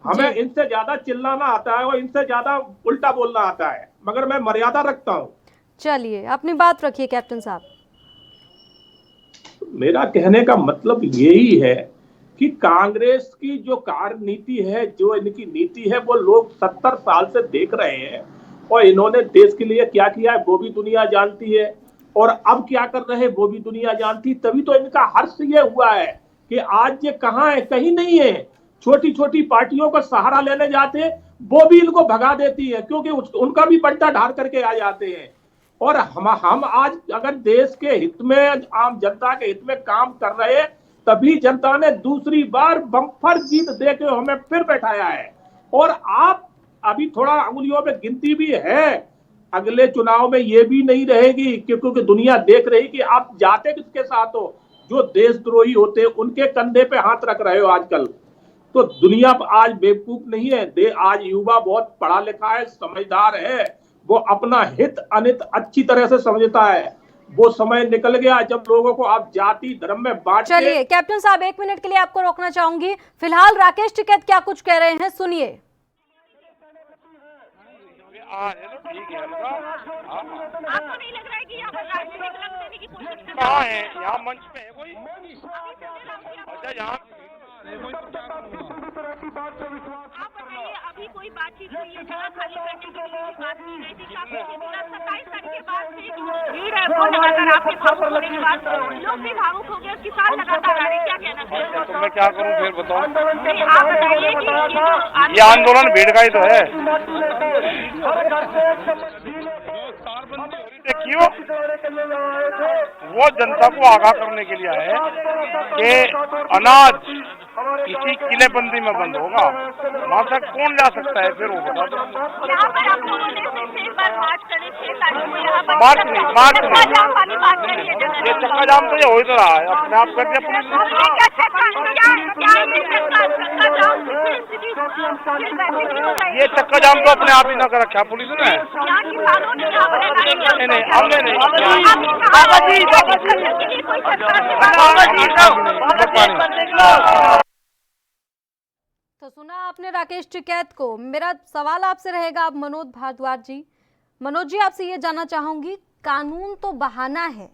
हमें इनसे ज्यादा चिल्लाना आता है और इनसे ज्यादा उल्टा बोलना आता है, मगर मैं मर्यादा रखता हूँ। चलिए अपनी बात रखिए कैप्टन साहब। मेरा कहने का मतलब यही है कि कांग्रेस की जो कार्यनीति है, जो इनकी नीति है, वो लोग 70 साल से देख रहे हैं, और इन्होंने देश के लिए क्या किया है वो भी दुनिया जानती है, और अब क्या कर रहे हैं वो भी दुनिया जानती। तभी तो इनका हर्ष ये हुआ है कि आज ये कहाँ है, कहीं नहीं है। छोटी छोटी पार्टियों का सहारा लेने जाते हैं, वो भी इनको भगा देती है, क्योंकि उनका भी बंटा ढार करके आ जाते हैं। और हम आज अगर देश के हित में, आम जनता के हित में काम कर रहे हैं, तभी जनता ने दूसरी बार बम्पर जीत दे के हमें फिर बैठाया है। और आप अभी थोड़ा उंगलियों पे गिनती भी है, अगले चुनाव में ये भी नहीं रहेगी, क्योंकि दुनिया देख रही कि आप जाते किसके साथ हो। जो देशद्रोही होते हैं उनके कंधे पे हाथ रख रहे हो आजकल। तो दुनिया आज बेवकूफ नहीं है, आज युवा बहुत पढ़ा लिखा है, समझदार है, वो अपना हित अनित अच्छी तरह से समझता है। वो समय निकल गया जब लोगों को आप जाति धर्म में बांट। चलिए कैप्टन साहब, 1 मिनट के लिए आपको रोकना चाहूंगी। फिलहाल राकेश टिकैत क्या कुछ कह रहे हैं, सुनिए। ठीक है, आपको नहीं लग रहा है कि यहाँ पर राजनीतिक रंग देने की कोशिश कहाँ है? यहाँ मंच पे है कोई? अच्छा, यहाँ आप बताइए, अभी कोई बातचीत हुई है जगह खाली करने के लिए बात की गई थी? काफी 27 तारीख के बाद से भीड़ है वो लगातार आपके भावुक होने के बाद लोग भी भावुक हो गए, किसान लगातार आ रहे, क्या कहना चाहिए? तो मैं क्या करूँ फिर बताओ? आप बताइए कि ये आंदोलन भीड़ का ही तो है। क्यों? वो जनता को आगाह करने के लिए आए कि अनाज इसी किलेबंदी में बंद होगा, वहाँ तक कौन जा सकता है फिर वो बता दो। यहाँ पर आप लोगों ने फिर से एक बार मार्च करे 6 तारीख को यहाँ पर मार्च नहीं ये चक्का जाम तो ये हो ही तो रहा है, अपने आप करके ये चक्का जाम तो अपने आप ही ना कर रखा पुलिस ने। नहीं हमने नहीं। तो सुना आपने राकेश टिकैत को। मेरा सवाल आपसे रहेगा अब मनोज भारद्वाज जी। मनोज जी, आपसे ये जानना चाहूंगी, कानून तो बहाना है,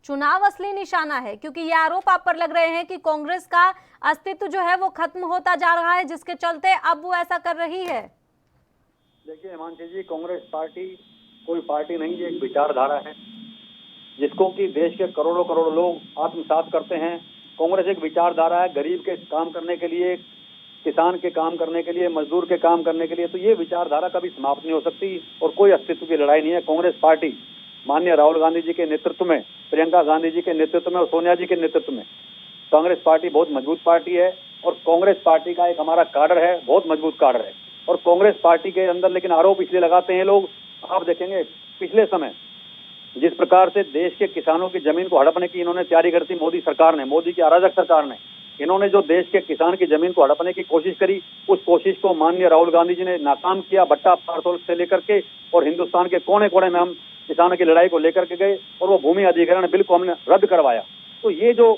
चुनाव असली निशाना है, क्योंकि ये आरोप आप पर लग रहे हैं कि कांग्रेस का अस्तित्व जो है वो खत्म होता जा रहा है, जिसके चलते अब वो ऐसा कर रही है। देखिए हिमांशु जी, कांग्रेस पार्टी कोई पार्टी नहीं है, एक विचारधारा है जिसको कि देश के करोड़ों करोड़ लोग आत्मसात करते हैं। कांग्रेस एक विचारधारा है, गरीब के काम करने के लिए, किसान के काम करने के लिए, मजदूर के काम करने के लिए। तो ये विचारधारा कभी समाप्त नहीं हो सकती और कोई अस्तित्व की लड़ाई नहीं है। कांग्रेस पार्टी माननीय राहुल गांधी जी के नेतृत्व में, प्रियंका गांधी जी के नेतृत्व में और सोनिया जी के नेतृत्व में कांग्रेस पार्टी बहुत मजबूत पार्टी है। और कांग्रेस पार्टी का एक हमारा काडर है, बहुत मजबूत काडर है। और कांग्रेस पार्टी के अंदर लेकिन आरोप इसलिए लगाते हैं लोग, आप देखेंगे पिछले समय जिस प्रकार से देश के किसानों की जमीन को हड़पने की इन्होंने तैयारी करती मोदी सरकार ने, मोदी की अराजक सरकार ने, इन्होंने जो देश के किसान की जमीन को हड़पने की कोशिश करी, उस कोशिश को माननीय राहुल गांधी जी ने नाकाम किया। भट्टा पार्सल से लेकर के और हिंदुस्तान के कोने कोने में हम किसानों की लड़ाई को लेकर के गए और वो भूमि अधिग्रहण बिल को हमने रद्द करवाया। तो ये जो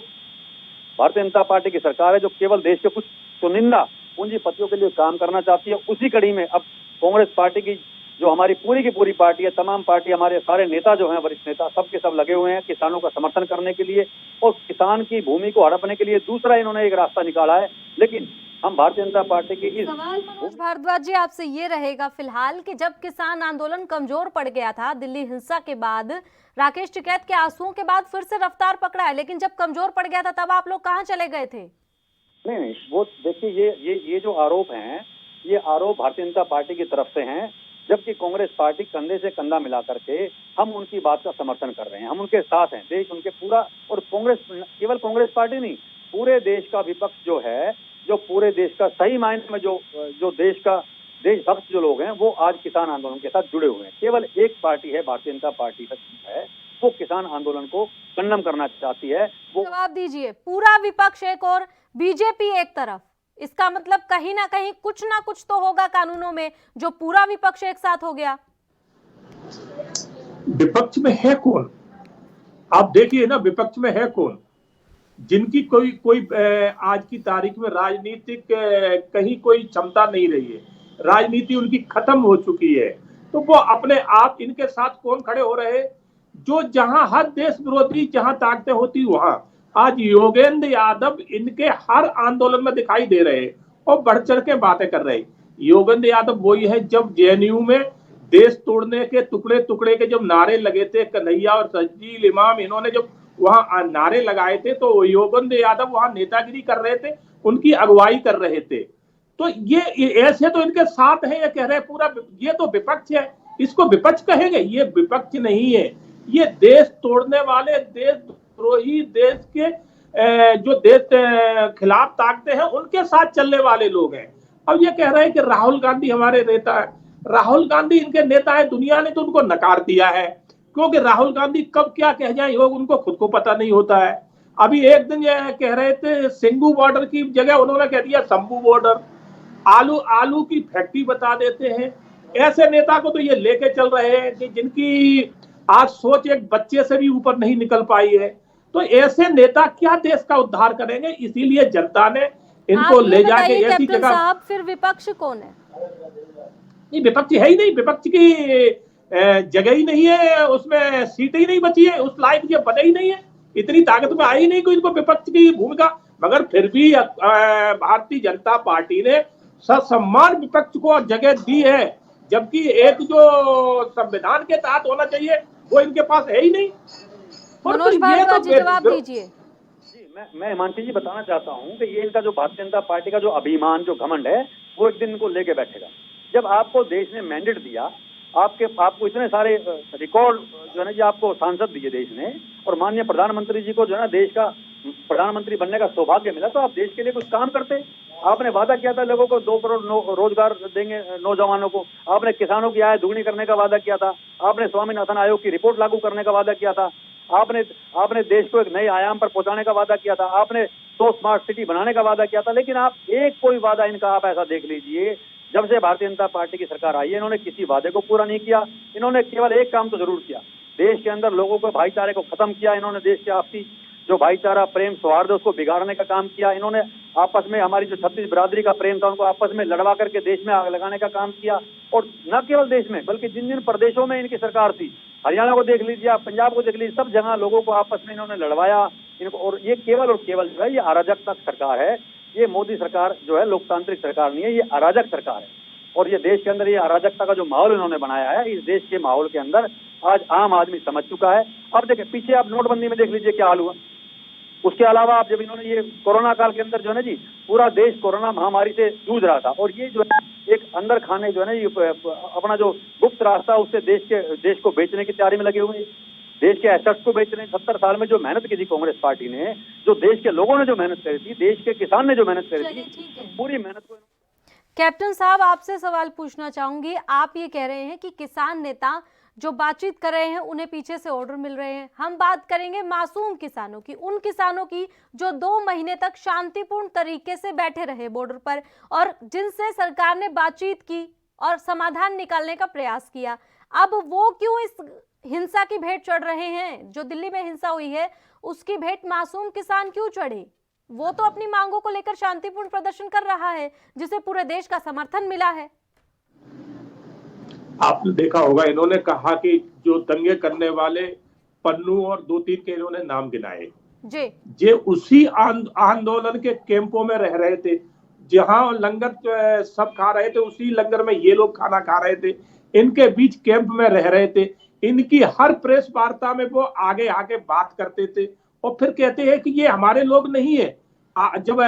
भारतीय जनता पार्टी की सरकार है, जो केवल देश के कुछ चुनिंदा पूंजीपतियों के लिए काम करना चाहती है, उसी कड़ी में अब कांग्रेस पार्टी की जो हमारी पूरी की पूरी पार्टी है, तमाम पार्टी, हमारे सारे नेता जो हैं, वरिष्ठ नेता, सब के सब लगे हुए हैं किसानों का समर्थन करने के लिए और किसान की भूमि को हड़पने के लिए। दूसरा इन्होंने एक रास्ता निकाला है, लेकिन हम भारतीय जनता पार्टी की इस सवाल मनोज भारद्वाज जी आपसे ये रहेगा फिलहाल कि जब किसान आंदोलन कमजोर पड़ गया था दिल्ली हिंसा के बाद, राकेश टिकैत के आंसुओं के बाद फिर से रफ्तार पकड़ा है, लेकिन जब कमजोर पड़ गया था तब आप लोग कहाँ चले गए थे? नहीं, वो देखिए ये जो आरोप हैं, ये आरोप भारतीय जनता पार्टी की तरफ से हैं, जबकि कांग्रेस पार्टी कंधे से कंधा मिला करके हम उनकी बात का समर्थन कर रहे हैं, हम उनके साथ हैं। देश उनके पूरा, और कांग्रेस केवल कांग्रेस पार्टी नहीं, पूरे देश का विपक्ष जो है, जो पूरे देश का सही मायने में जो देश का देशभक्त जो लोग हैं, वो आज किसान आंदोलन के साथ जुड़े हुए हैं। केवल एक पार्टी है, भारतीय जनता पार्टी है, वो किसान आंदोलन को कंडम करना चाहती है। वो जवाब दीजिए, पूरा विपक्ष एक और बीजेपी एक तरफ, इसका मतलब कहीं ना कहीं कुछ ना कुछ तो होगा कानूनों में जो पूरा विपक्ष एक साथ हो गया। विपक्ष में है कौन? आप देखिए ना, विपक्ष में है कौन? जिनकी कोई आज की तारीख में राजनीतिक कहीं कोई क्षमता नहीं रही है, राजनीति उनकी खत्म हो चुकी है। तो वो अपने आप इनके साथ कौन खड़े हो रहे? जो जहां हर देश विरोधी जहां ताकतें होती वहां आज योगेंद्र यादव इनके हर आंदोलन में दिखाई दे रहे और बढ़ चढ़ के बातें कर रहे। योगेंद्र यादव वही है जब जेएनयू में देश तोड़ने के टुकड़े टुकड़े के जब नारे लगे थे, कन्हैया और सज्जील इमाम इन्होंने जब वहां नारे लगाए थे, तो योगेंद्र यादव वहां नेतागिरी कर रहे थे, उनकी अगुवाई कर रहे थे। तो ये ऐसे तो इनके साथ है, ये कह रहे पूरा ये तो विपक्ष है, इसको विपक्ष कहेंगे? ये विपक्ष नहीं है, ये देश तोड़ने वाले, देशद्रोही, देश के जो देश खिलाफ ताकते हैं उनके साथ चलने वाले लोग हैं। अब ये कह रहे हैं कि राहुल गांधी हमारे नेता है। राहुल गांधी इनके नेता है, दुनिया ने तो उनको नकार दिया है, क्योंकि राहुल गांधी कब क्या कह जाए लोग उनको खुद को पता नहीं होता है। अभी एक दिन ये कह रहे थे सिंगू बॉर्डर की जगह उन्होंने कह दिया शंभू बॉर्डर। आलू की फैक्ट्री बता देते हैं। ऐसे नेता को तो ये लेके चल रहे हैं कि जिनकी आज सोच एक बच्चे से भी ऊपर नहीं निकल पाई है। तो ऐसे नेता क्या देश का उद्धार करेंगे? इसीलिए जनता ने इनको ले जाके ऐसी जगह। साहब फिर विपक्ष कौन है? नहीं, विपक्ष है ही नहीं, विपक्ष की जगह ही नहीं है, उसमें सीट ही नहीं बची है, उस लायक ये बने ही नहीं है, इतनी ताकत में आई ही नहीं कोई इनको विपक्ष की भूमिका। मगर फिर भी भारतीय जनता पार्टी ने ससम्मान विपक्ष को जगह दी है, जबकि एक जो संविधान के तहत होना चाहिए वो इनके पास है ही नहीं। मनोज भारद्वाज जी जवाब दीजिए। मैं हिमांशी जी बताना चाहता हूं कि ये इनका जो भारतीय जनता पार्टी का जो अभिमान, जो घमंड है, वो एक दिन इनको लेके बैठेगा। जब आपको देश ने मैंडेट दिया, आपको इतने सारे रिकॉर्ड जो है ना जी आपको सांसद दिए देश ने, और माननीय प्रधानमंत्री जी को जो है ना देश का प्रधानमंत्री बनने का सौभाग्य मिला, तो आप देश के लिए कुछ काम करते। आपने वादा किया था लोगों को 2 करोड़ रोजगार देंगे नौजवानों को, आपने किसानों की आय दुगनी करने का वादा किया था, आपने स्वामीनाथन आयोग की रिपोर्ट लागू करने का वादा किया था, आपने देश को एक नए आयाम पर पहुंचाने का वादा किया था, आपने 100 स्मार्ट सिटी बनाने का वादा किया था। लेकिन आप एक कोई वादा इनका आप ऐसा देख लीजिए, जब से भारतीय जनता पार्टी की सरकार आई है इन्होंने किसी वादे को पूरा नहीं किया। इन्होंने केवल एक काम तो जरूर किया, देश के अंदर लोगों के भाईचारे को खत्म किया। इन्होंने देश के आपसी जो भाईचारा, प्रेम, सौहार्द उसको बिगाड़ने का काम किया। इन्होंने आपस में हमारी जो 36 बिरादरी का प्रेम था उनको आपस में लड़वा करके देश में आग लगाने का काम किया। और न केवल देश में बल्कि जिन जिन प्रदेशों में इनकी सरकार थी, हरियाणा को देख लीजिए, आप पंजाब को देख लीजिए, सब जगह लोगों को आपस में इन्होंने लड़वाया इनको। और ये केवल और केवल जो है ये अराजकता सरकार है। ये मोदी सरकार जो है लोकतांत्रिक सरकार नहीं है, ये अराजक सरकार है। और ये देश के अंदर ये अराजकता का जो माहौल इन्होंने बनाया है, इस देश के माहौल के अंदर आज आम आदमी समझ चुका है। अब देखिए पीछे आप नोटबंदी में देख लीजिए क्या हाल हुआ। उसके अलावा आप जब इन्होंने ये कोरोना काल के अंदर जो है ना जी पूरा देश कोरोना महामारी से जूझ रहा था, और ये जो है एक अंदर खाने जो है ना ये अपना जो गुप्त रास्ता उससे देश को बेचने की तैयारी में लगे हुए हैं। देश के एसेट्स को बेच रहे हैं। 70 साल में जो मेहनत की थी कांग्रेस पार्टी ने, जो देश के लोगों ने जो मेहनत करी थी, देश के किसान ने जो मेहनत करी थी, पूरी मेहनत को। कैप्टन साहब आपसे सवाल पूछना चाहूंगी। आप ये कह रहे हैं कि किसान नेता जो बातचीत कर रहे हैं उन्हें पीछे से ऑर्डर मिल रहे हैं। हम बात करेंगे मासूम किसानों की, उन किसानों की जो 2 महीने तक शांतिपूर्ण तरीके से बैठे रहे बॉर्डर पर और जिनसे सरकार ने बातचीत की और समाधान निकालने का प्रयास किया। अब वो क्यों इस हिंसा की भेंट चढ़ रहे हैं? जो दिल्ली में हिंसा हुई है उसकी भेंट मासूम किसान क्यों चढ़े? वो तो अपनी मांगों को लेकर शांतिपूर्ण प्रदर्शन कर रहा है जिसे पूरे देश का समर्थन मिला है। आपने देखा होगा इन्होंने कहा कि जो दंगे करने वाले पन्नू और 2-3 के इन्होंने नाम गिनाए जी, जे उसी आंदोलन के कैंपों में रह रहे थे, जहां लंगर सब खा रहे थे उसी लंगर में ये लोग खाना खा रहे थे, इनके बीच कैंप में रह रहे थे। इनकी हर प्रेस वार्ता में वो आगे आके बात करते थे और फिर कहते हैं कि ये हमारे लोग नहीं है। जब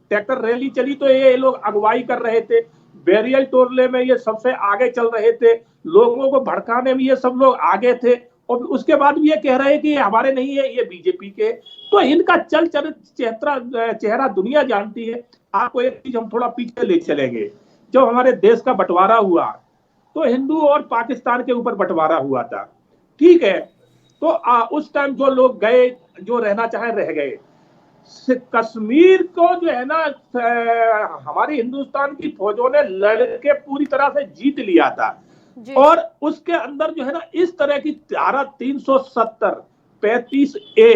ट्रैक्टर रैली चली तो ये लोग अगुवाई कर रहे थे, बैरियल तोड़ने में ये सबसे आगे चल रहे थे, लोगों को भड़काने में ये सब लोग आगे थे, और उसके बाद भी ये कह रहे हैं कि ये हमारे नहीं है, ये बीजेपी के। तो इनका चेहरा दुनिया जानती है। आपको एक चीज हम थोड़ा पीछे ले चलेंगे। जब हमारे देश का बंटवारा हुआ तो हिंदू और पाकिस्तान के ऊपर बंटवारा हुआ था, ठीक है। तो उस टाइम जो लोग गए, जो रहना चाहे रह गए। कश्मीर को जो है ना हमारी हिंदुस्तान की फौजों ने लड़के पूरी तरह से जीत लिया था, और उसके अंदर जो है ना इस तरह की धारा 370, 35A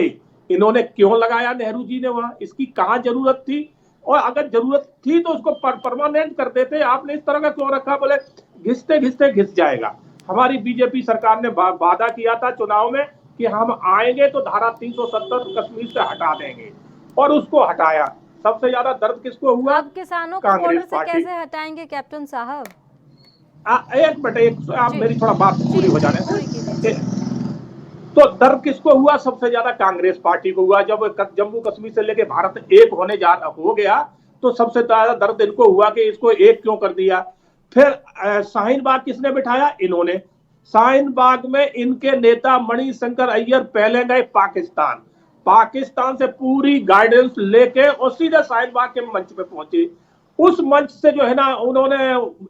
इन्होंने क्यों लगाया नेहरू जी ने वहां? इसकी कहां जरूरत थी? और अगर जरूरत थी तो उसको परमानेंट कर देते। आपने इस तरह का क्यों रखा? बोले घिसते घिसते घिस जाएगा। हमारी बीजेपी सरकार ने वादा किया था चुनाव में कि हम आएंगे तो धारा 370 कश्मीर से हटा देंगे, और उसको हटाया। सबसे ज्यादा दर्द किसको हुआ? अब किसानों को बॉर्डर से कैसे हटाएंगे कैप्टन साहब? एक मिनट, आप मेरी थोड़ा बात पूरी हो जाने। तो दर्द किसको हुआ? सबसे ज्यादा कांग्रेस पार्टी को हुआ। जब जम्मू कश्मीर से लेके भारत एक हो गया तो सबसे ज्यादा दर्द इनको हुआ कि इसको एक क्यों कर दिया। फिर शाहीन बाग किसने बिठाया? इन्होंने। शाहीन बाग में इनके नेता मणिशंकर अय्यर पहले गए पाकिस्तान से पूरी गाइडेंस लेके और सीधे शाहीन बाग के मंच पे पहुंचे, उस मंच से जो है ना उन्होंने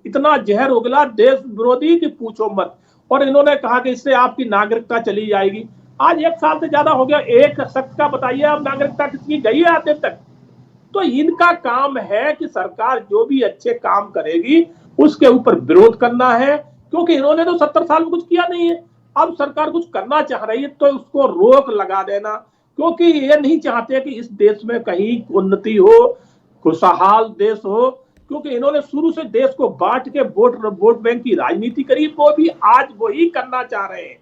इतना जहर उगला देश विरोधी की पूछो मत, और इन्होंने कहा कि इससे आपकी नागरिकता चली जाएगी। आज 1 साल से ज्यादा हो गया, एक शख्स का बताइए आप नागरिकता किसकी गई है आज दिन तक? तो इनका काम है कि सरकार जो भी अच्छे काम करेगी उसके ऊपर विरोध करना है, क्योंकि इन्होंने तो 70 साल में कुछ किया नहीं है। अब सरकार कुछ करना चाह रही है तो उसको रोक लगा देना, क्योंकि ये नहीं चाहते कि इस देश में कहीं उन्नति हो, खुशहाल देश हो, क्योंकि इन्होंने शुरू से देश को बांट के वोट बैंक की राजनीति करी, वो भी आज वही करना चाह रहे हैं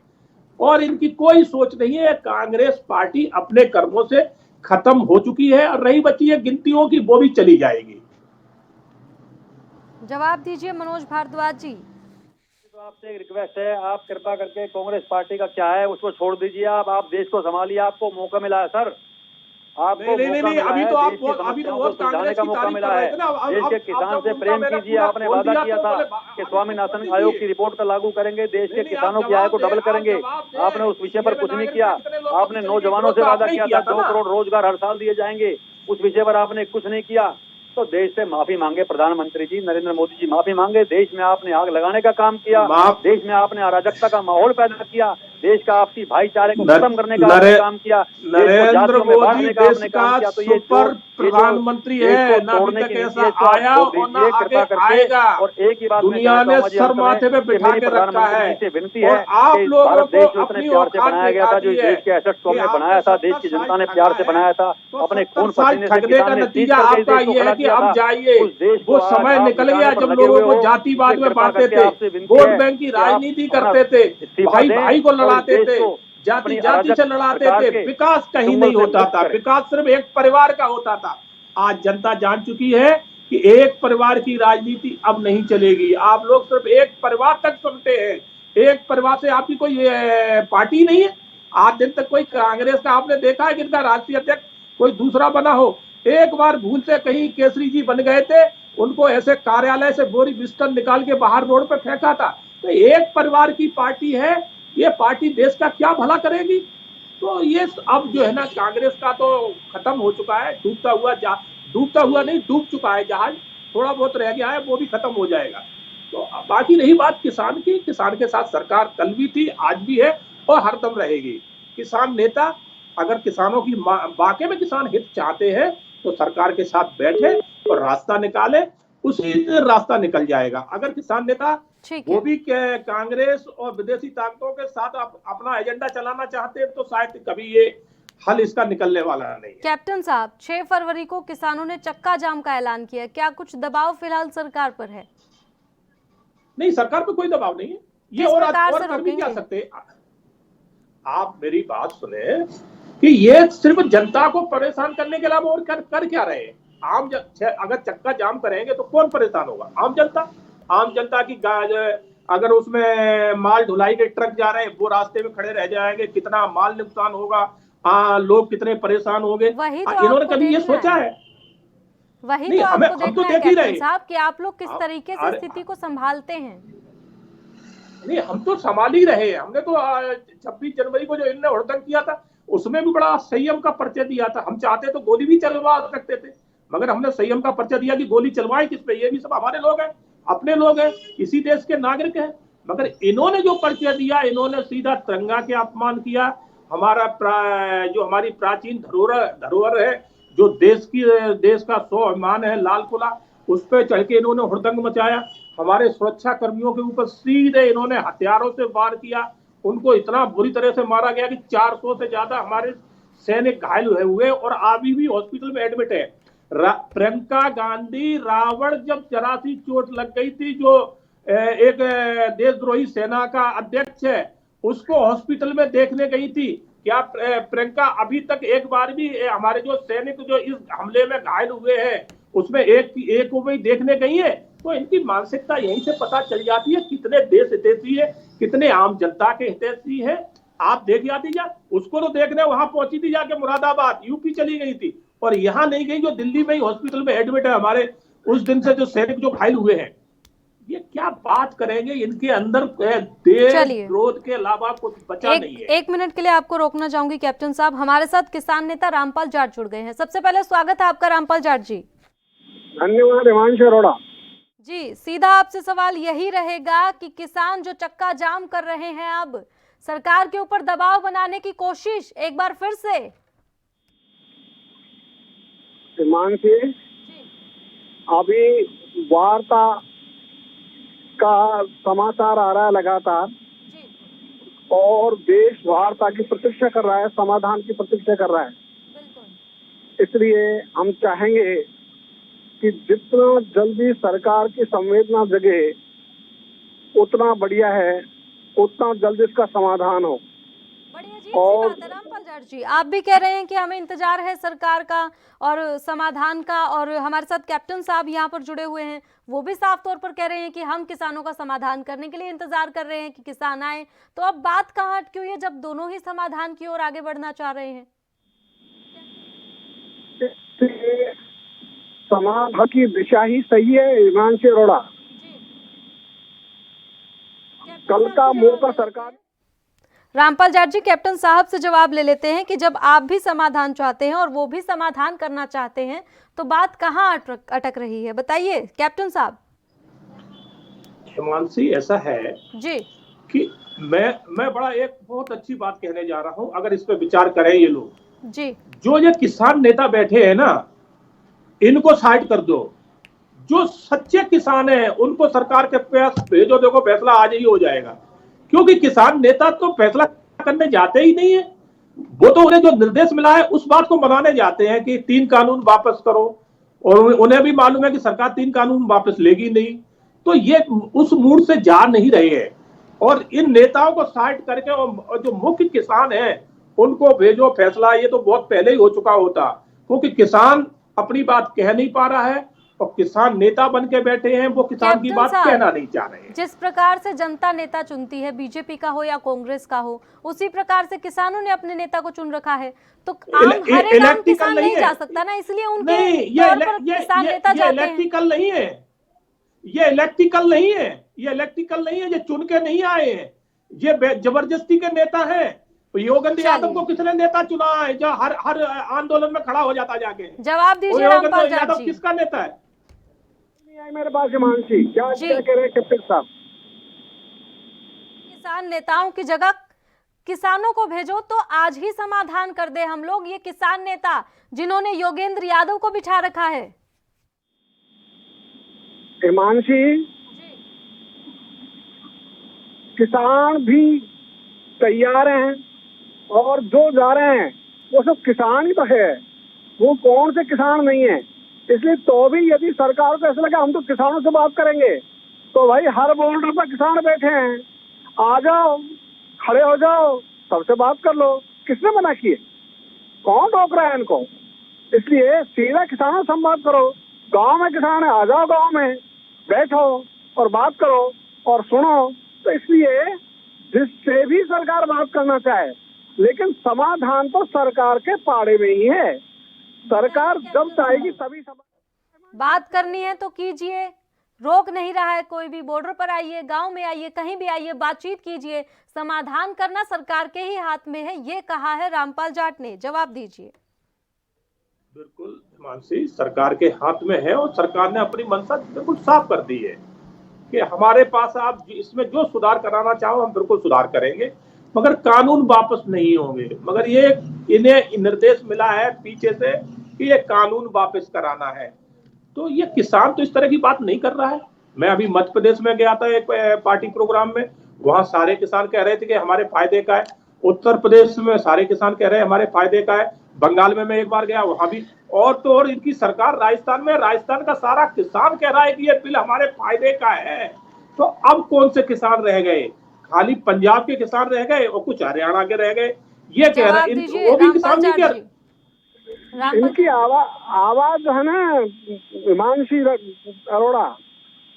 और इनकी कोई सोच नहीं है। कांग्रेस पार्टी अपने कर्मों से खत्म हो चुकी है और रही बची है गिनतियों की, वो भी चली जाएगी। जवाब दीजिए मनोज भारद्वाज जी। तो आपसे एक रिक्वेस्ट है, आप कृपा करके कांग्रेस पार्टी का क्या है उसको छोड़ दीजिए। आप देश को संभालिए, आपको मौका मिला है सर, आपको नहीं, अभी तो आप अभी तो बहुत कांग्रेस का की मौका तारीफ मिला कर रहे है। थे ना। देश के किसान से प्रेम कीजिए, आपने वादा किया था कि स्वामीनाथन आयोग की रिपोर्ट का लागू करेंगे, देश के किसानों की आय को डबल करेंगे। आपने उस विषय पर कुछ नहीं किया। आपने नौजवानों से वादा किया था 2 करोड़ रोजगार हर साल दिए जाएंगे, उस विषय पर आपने कुछ नहीं किया। तो देश से माफी मांगे प्रधानमंत्री जी, नरेंद्र मोदी जी माफी मांगे। देश में आपने आग लगाने का काम किया, देश में आपने अराजकता का माहौल पैदा किया, देश का आपसी भाईचारे को खत्म करने का आपने काम किया, नरेंद्र मोदी देश का सुपर प्रधानमंत्री है, ना अभी तक ऐसा आया और ना आगे आएगा। और एक ही बात दुनिया ने सर माथे पे बिठा के रखा है और आप लोगों को अपनी प्यार से बनाया गया था, जो देश के एसेट्स को हमने बनाया था, देश की जनता ने प्यार से बनाया था, अपने खून पसीने से ठगने का नतीजा आपका ये है कि अब जाइए, वो समय निकल गया जब लोगों को जातिवाद में बांटते थे, वोट बैंक की राजनीति करते थे, भाई भाई को लड़ाते थे, जाति जाति से लड़ाते थे, विकास कहीं नहीं होता था, विकास सिर्फ एक परिवार का होता था। आज जनता जान चुकी है कि एक परिवार की राजनीति अब नहीं चलेगी। आप लोग सिर्फ एक परिवार तक सुनते हैं, एक परिवार से आपकी कोई पार्टी नहीं है। आज दिन तक कोई कांग्रेस का आपने देखा है कि इनका राष्ट्रीय अध्यक्ष कोई दूसरा बना हो? एक बार भूल से कहीं केसरी जी बन गए थे, उनको ऐसे कार्यालय से बोरी बिस्तर निकाल के बाहर रोड पे फेंका था। तो एक परिवार की पार्टी है, ये पार्टी देश का क्या भला करेगी? तो ये अब जो है ना कांग्रेस का तो खत्म हो चुका है, डूबता हुआ नहीं, डूब चुका है जहाज, थोड़ा बहुत रह गया है, वो भी खत्म हो जाएगा। तो बाकी रही बात किसान की, किसान के साथ सरकार कल भी थी, आज भी है और हरदम रहेगी। किसान नेता अगर किसानों की वाकई में किसान हित चाहते हैं तो सरकार के साथ बैठे और रास्ता निकाले, उसी रास्ता निकल जाएगा। अगर किसान नेता वो भी कांग्रेस और विदेशी ताकतों के साथ अपना एजेंडा चलाना चाहते हैं तो शायद कभी ये हल इसका निकलने वाला नहीं है। कैप्टन साहब, 6 फरवरी को किसानों ने चक्का जाम का ऐलान किया, क्या कुछ दबाव फिलहाल सरकार पर है? नहीं, सरकार पर कोई दबाव नहीं है, ये और कर भी क्या सकते। आप मेरी बात सुने कि ये सिर्फ जनता को परेशान करने के अलावा और कर क्या रहे हैं? अगर चक्का जाम करेंगे तो कौन परेशान होगा? आम जनता की अगर उसमें माल ढुलाई के ट्रक जा रहे हैं वो रास्ते में खड़े रह जाएंगे, कितना माल नुकसान होगा, लोग कितने परेशान होंगे। इन्होंने कभी ये सोचा है? वही तो आपको देखना है कैप्टन साहब कि आप लोग किस तरीके से स्थिति को संभालते हैं। नहीं, हम तो संभाल ही रहे हैं। हमने तो 26 जनवरी को जो इन्होंने हुड़दंग किया था उसमें भी बड़ा संयम का परिचय दिया था। हम चाहते तो गोली भी चलवा सकते थे, मगर हमने संयम का परिचय दिया कि गोली चलवाएं किस पे, ये भी सब हमारे लोग हैं, अपने लोग हैं, इसी देश के नागरिक हैं। मगर इन्होंने जो परिचय दिया, इन्होंने सीधा तिरंगा के अपमान किया। जो हमारी प्राचीन धरोहर है, जो देश का स्वाभिमान है, लाल किला, उस पर चढ़ के इन्होंने हुड़दंग मचाया। हमारे सुरक्षा कर्मियों के ऊपर सीधे इन्होंने हथियारों से वार किया। उनको इतना बुरी तरह से मारा गया कि 400 से ज्यादा हमारे सैनिक घायल हुए और अभी भी हॉस्पिटल में एडमिट है। प्रियंका गांधी रावण जब जरा सी चोट लग गई थी, जो एक देशद्रोही सेना का अध्यक्ष है, उसको हॉस्पिटल में देखने गई थी। क्या प्रियंका अभी तक एक बार भी हमारे जो सैनिक जो इस हमले में घायल हुए हैं उसमें एक को भी देखने गई है? तो इनकी मानसिकता यहीं से पता चल जाती है कितने देश हितैषी है, कितने आम जनता के हितैषी है। आप देख जाती जा, उसको तो देखने वहां पहुंची थी जाके मुरादाबाद, यूपी चली गई थी, और यहाँ नहीं गई जो दिल्ली में ही हॉस्पिटल में एडमिट है हमारे उस दिन से जो सैनिक जो घायल हुए हैं। ये क्या बात करेंगे? इनके अंदर देशद्रोह के अलावा कुछ बचा नहीं है। 1 मिनट के लिए आपको रोकना चाहूंगी कैप्टन साहब। हमारे साथ किसान नेता रामपाल जाट जुड़ गए हैं। सबसे पहले स्वागत है आपका रामपाल जाट जी। धन्यवाद हिमांशु अरोड़ा। जी, सीधा आपसे सवाल यही रहेगा कि किसान जो चक्का जाम कर रहे हैं, अब सरकार के ऊपर दबाव बनाने की कोशिश एक बार फिर से। हिमांशु, अभी वार्ता का समाचार आ रहा है लगातार, और देश वार्ता की प्रतीक्षा कर रहा है, समाधान की प्रतीक्षा कर रहा है। इसलिए हम चाहेंगे कि जितना जल्दी सरकार की संवेदना जगे उतना बढ़िया है, उतना जल्दी इसका समाधान हो। बड़ी अजीब सी बात है रामपाल जाट जी, आप भी कह रहे हैं कि हमें इंतजार है सरकार का और समाधान का, और हमारे साथ कैप्टन साहब यहाँ पर जुड़े हुए हैं, वो भी साफ तौर पर कह रहे हैं कि हम किसानों का समाधान करने के लिए इंतजार कर रहे हैं कि किसान आए। तो अब बात कहाँ अटकी हुई है जब दोनों ही समाधान की ओर आगे बढ़ना चाह रहे हैं? समाधान की दिशा ही सही है हिमांशु अरोड़ा। कल का मौका सरकार। रामपाल जाट जी, कैप्टन साहब से जवाब ले लेते हैं कि जब आप भी समाधान चाहते हैं और वो भी समाधान करना चाहते हैं तो बात कहाँ अटक रही है, बताइए कैप्टन साहब। हिमांशी, ऐसा है जी कि मैं बड़ा एक बहुत अच्छी बात कहने जा रहा हूं, अगर इस पे विचार करें ये लोग। जी, जो ये किसान नेता बैठे हैं ना, इनको साइड कर दो। जो सच्चे किसान हैं उनको सरकार के पास भेजो, देखो फैसला आज ही हो जाएगा। क्योंकि किसान नेता तो फैसला करने जाते ही नहीं है, वो तो उन्हें जो निर्देश मिला है उस बात को मनाने जाते हैं कि 3 कानून वापस करो, और उन्हें भी मालूम है कि सरकार 3 कानून वापस लेगी नहीं, तो ये उस मूड से जा नहीं रहे हैं। और इन नेताओं को साइड करके और जो मुख्य किसान हैं उनको भेजो फैसला, ये तो बहुत पहले ही हो चुका होता। क्योंकि किसान अपनी बात कह नहीं पा रहा है और किसान नेता बन के बैठे हैं, वो किसान की बात कहना नहीं चाह रहे हैं। जिस प्रकार से जनता नेता चुनती है, बीजेपी का हो या कांग्रेस का हो, उसी प्रकार से किसानों ने अपने नेता को चुन रखा है। तो हर एक आम किसान नहीं जा सकता ना, इसलिए उनके तौर पर किसान नेता जाते हैं। इलेक्ट्रिकल नहीं है, ये इलेक्ट्रिकल नहीं है, ये इलेक्ट्रिकल नहीं है, ये चुन के नहीं आए हैं, ये जबरदस्ती के नेता है। योगेंद्र यादव को किसने नेता चुना है जो हर आंदोलन में खड़ा हो जाता जाके? जवाब दीजिए रामपाल जाट जी। किसका नेता है? मेरे पास हिमांशी, क्या कह रहे हैं कैप्टन साहब? किसान नेताओं की जगह किसानों को भेजो तो आज ही समाधान कर दे हम लोग। ये किसान नेता जिन्होंने योगेंद्र यादव को बिठा रखा है। हिमांशी, किसान भी तैयार हैं और जो जा रहे हैं वो सब किसान ही तो है, वो कौन से किसान नहीं है। इसलिए तो भी यदि सरकार को ऐसा लगा हम तो किसानों से बात करेंगे, तो भाई हर बॉर्डर पर किसान बैठे हैं, आ जाओ, खड़े हो जाओ, सबसे बात कर लो। किसने मना किए? कौन रोक रहा है इनको? इसलिए सीधा किसानों से संवाद करो। गांव में किसान है, आ जाओ गांव में, बैठो और बात करो और सुनो। तो इसलिए जिससे भी सरकार बात करना चाहे, लेकिन समाधान तो सरकार के पाड़े में ही है। सरकार जब चाहेगी तभी बात करनी है तो कीजिए, रोक नहीं रहा है कोई भी। बॉर्डर पर आइए, गांव में आइए, कहीं भी आइए, बातचीत कीजिए। समाधान करना सरकार के ही हाथ में है, ये कहा है रामपाल जाट ने। जवाब दीजिए। बिल्कुल हिमांशी, सरकार के हाथ में है और सरकार ने अपनी मंशा बिल्कुल साफ कर दी है कि हमारे पास आप इसमें जो सुधार कराना चाहो हम बिल्कुल सुधार करेंगे, मगर कानून वापस नहीं होंगे। मगर ये इन्हें निर्देश मिला है पीछे से कि ये कानून वापस कराना है, तो ये किसान तो इस तरह की बात नहीं कर रहा है। मैं अभी मध्य प्रदेश में गया था एक पार्टी प्रोग्राम में, वहां सारे किसान कह रहे थे कि हमारे फायदे का है। उत्तर प्रदेश में सारे किसान कह रहे हैं हमारे फायदे का है। बंगाल में मैं एक बार गया, वहां भी। और तो और इनकी सरकार राजस्थान का सारा किसान कह रहा है कि ये बिल हमारे फायदे का है। तो अब कौन से किसान रह गए? खाली पंजाब के किसान रह गए और कुछ हरियाणा के रह गए। ये कह रहे हैं वो भी किसान नहीं कह रहे। इनकी आवाज जो है ना हिमांशी अरोड़ा,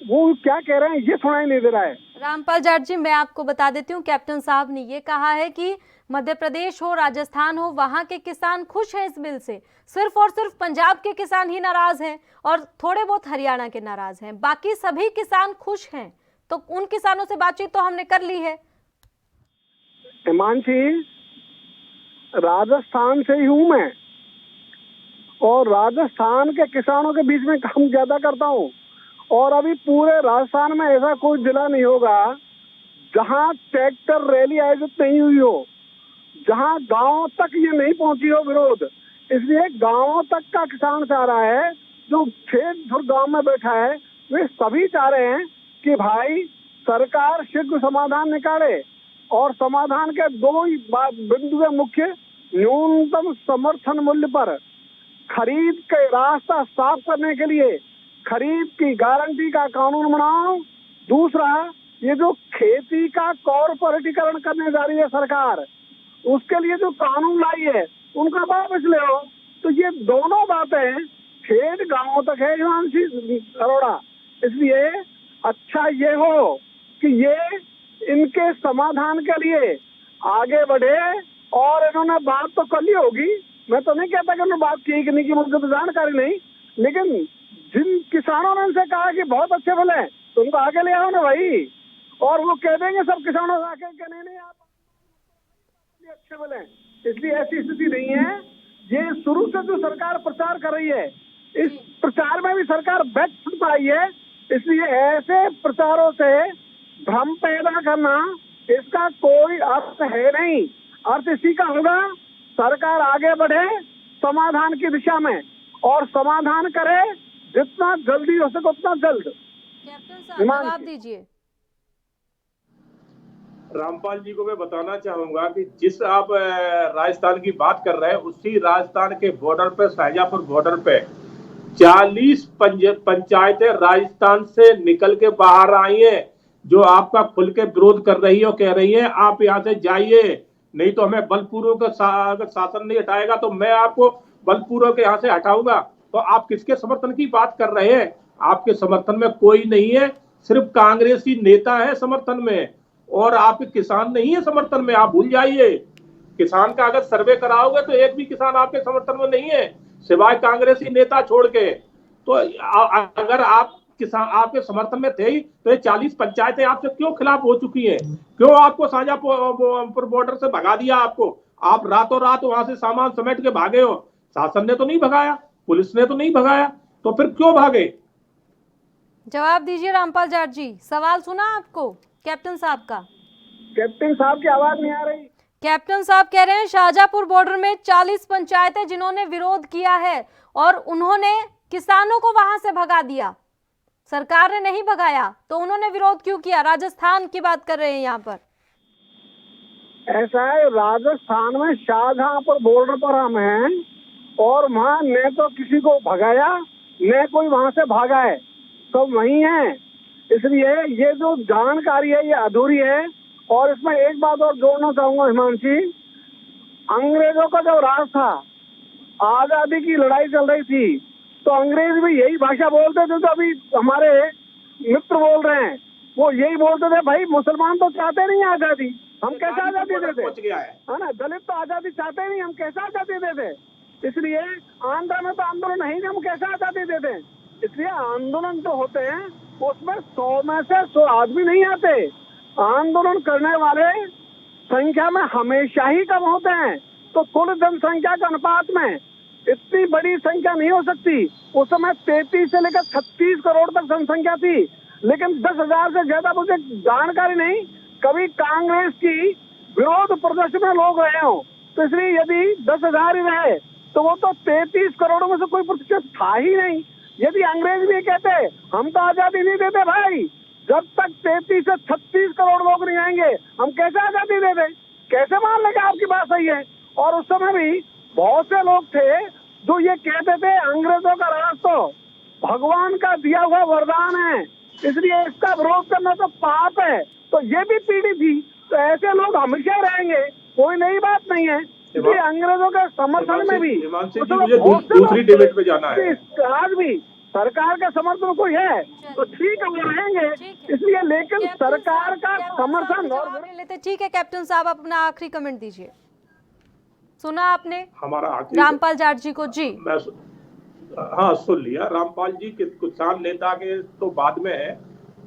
वो क्या कह रहे हैं ये सुनाई नहीं दे रहा है। रामपाल जाट जी, मैं आपको बता देती हूँ, कैप्टन साहब ने ये कहा है कि मध्य प्रदेश हो, राजस्थान हो, वहां के किसान खुश हैं इस बिल से। सिर्फ और सिर्फ पंजाब के किसान ही नाराज हैं और थोड़े बहुत हरियाणा के नाराज हैं, बाकी सभी किसान खुश हैं। तो उन किसानों से बातचीत तो हमने कर ली है। हिमांशी, राजस्थान से ही हूं मैं और राजस्थान के किसानों के बीच में काम ज्यादा करता हूँ। और अभी पूरे राजस्थान में ऐसा कोई जिला नहीं होगा जहाँ ट्रैक्टर रैली आयोजित नहीं हुई हो, जहाँ गांव तक ये नहीं पहुंची हो विरोध। इसलिए गांवों तक का किसान चाह रहा है, जो खेत धुर गांव में बैठा है, वे सभी चाह रहे हैं कि भाई सरकार शीघ्र समाधान निकाले। और समाधान के दो ही बिंदु है मुख्य: न्यूनतम समर्थन मूल्य पर खरीद के रास्ता साफ करने के लिए खरीद की गारंटी का कानून बनाओ। दूसरा, ये जो खेती का कॉर्पोरेटीकरण करने जा रही है सरकार, उसके लिए जो कानून लाई है उनका वापस ले आओ। तो ये दोनों बातें खेत गांवों तक है हिमांशी अरोड़ा। इसलिए अच्छा ये हो कि ये इनके समाधान के लिए आगे बढ़े। और इन्होंने बात तो कर ली होगी, मैं तो नहीं कहता कि उन्होंने बात की कि नहीं की, मुझे तो जानकारी नहीं, लेकिन जिन किसानों ने उनसे कहा कि बहुत अच्छे बोले तो उनको आगे ले आओ ना भाई। और वो कह देंगे सब किसानों से आके कि नहीं आप अच्छे बोले। इसलिए ऐसी स्थिति नहीं है। ये शुरू से जो सरकार प्रचार कर रही है, इस प्रचार में भी सरकार बैक फुट पर आई है। इसलिए ऐसे प्रचारों से भ्रम पैदा करना, इसका कोई अर्थ है नहीं। अर्थ इसी का होगा, सरकार आगे बढ़े समाधान की दिशा में और समाधान करे जितना जल्दी हो सके उतना जल्द। कैप्टन साहब जवाब दीजिए। रामपाल जी को मैं बताना चाहूंगा कि जिस आप राजस्थान की बात कर रहे हैं, उसी राजस्थान के बॉर्डर पे, शाहजहांपुर बॉर्डर पे 40 पंचायतें राजस्थान से निकल के बाहर आई हैं, जो आपका खुल के विरोध कर रही है और कह रही है आप यहाँ से जाइए, नहीं तो हमें बलपूर्वक अगर शासन नहीं हटाएगा तो मैं आपको बलपूर्वक यहाँ से हटाऊंगा। तो आप किसके समर्थन की बात कर रहे हैं? आपके समर्थन में कोई नहीं है, सिर्फ कांग्रेसी नेता है समर्थन में, और आप किसान नहीं है समर्थन में। आप भूल जाइए, किसान का अगर सर्वे कराओगे तो एक भी किसान आपके समर्थन में नहीं है, सिवाय कांग्रेसी नेता छोड़ के। तो अगर आप किसान आपके समर्थन में थे ही तो ये 40 पंचायतें आपसे क्यों खिलाफ हो चुकी हैं? क्यों आपको शाहजहांपुर बॉर्डर से भगा दिया? आप रातों रात वहां से सामान समेट के भागे हो। शासन ने तो नहीं भगाया, पुलिस ने तो नहीं भगाया, तो फिर क्यों भागे? जवाब दीजिए रामपाल जाट जी। सवाल सुना आपको कैप्टन साहब का? कैप्टन साहब की आवाज नहीं आ रही। कैप्टन साहब कह रहे हैं शाहजहांपुर बॉर्डर में 40 पंचायतें जिन्होंने विरोध किया है और उन्होंने किसानों को वहां से भगा दिया, सरकार ने नहीं भगाया, तो उन्होंने विरोध क्यों किया? राजस्थान की बात कर रहे हैं यहाँ पर। ऐसा है, राजस्थान में शाहजहांपुर बॉर्डर पर हम हैं और वहाँ न तो किसी को भगाया न कोई वहां से भागा है, सब वही हैं। इसलिए ये जो जानकारी है ये अधूरी है। और इसमें एक बात और जोड़ना चाहूंगा हिमांशी, अंग्रेजों का जब राज था, आजादी की लड़ाई चल रही थी, तो अंग्रेज भी यही भाषा बोलते थे जो अभी हमारे मित्र बोल रहे हैं। वो यही बोलते थे, भाई मुसलमान तो चाहते नहीं आजादी, हम कैसे आजादी देते, है ना, दलित तो आजादी चाहते नहीं, हम कैसे आजादी देते। इसलिए आंध्र में तो आंदोलन नहीं, हम कैसे आजादी देते। इसलिए आंदोलन जो होते हैं उसमें 100 में से 100 आदमी नहीं आते। आंदोलन करने वाले संख्या में हमेशा ही कम होते हैं। तो कुल जनसंख्या के अनुपात में इतनी बड़ी संख्या नहीं हो सकती। उस समय 33 से लेकर 36 करोड़ तक जनसंख्या थी, लेकिन 10,000 से ज्यादा मुझे जानकारी नहीं कभी कांग्रेस की विरोध प्रदर्शन में लोग रहे हो। तो इसलिए यदि 10,000 ही रहे तो वो तो 33 करोड़ में से कोई प्रतिशत था ही नहीं। यदि अंग्रेज भी कहते हम तो आजादी नहीं देते भाई, जब तक 33 से 36 करोड़ लोग नहीं आएंगे हम कैसे आजादी दे दें, कैसे मान लेंगे? आपकी बात सही है। और उस समय भी बहुत से लोग थे जो ये कहते थे अंग्रेजों का राज तो भगवान का दिया हुआ वरदान है, इसलिए इसका विरोध करना तो पाप है। तो ये भी पीढ़ी थी। तो ऐसे लोग हमेशा रहेंगे, कोई नई बात नहीं है। इसलिए अंग्रेजों के समर्थन में भी दूसरी डिबेट पे जाना है। आज भी सरकार का समर्थन कोई है तो ठीक है, वो रहेंगे। इसलिए लेकिन सरकार का समर्थन और लेते। ठीक है कैप्टन साहब, अपना आखिरी कमेंट दीजिए। सुना आपने हमारा आखिरी रामपाल जाट जी को? जी हाँ, सुन लिया। रामपाल जी किसान नेता के तो बाद में है,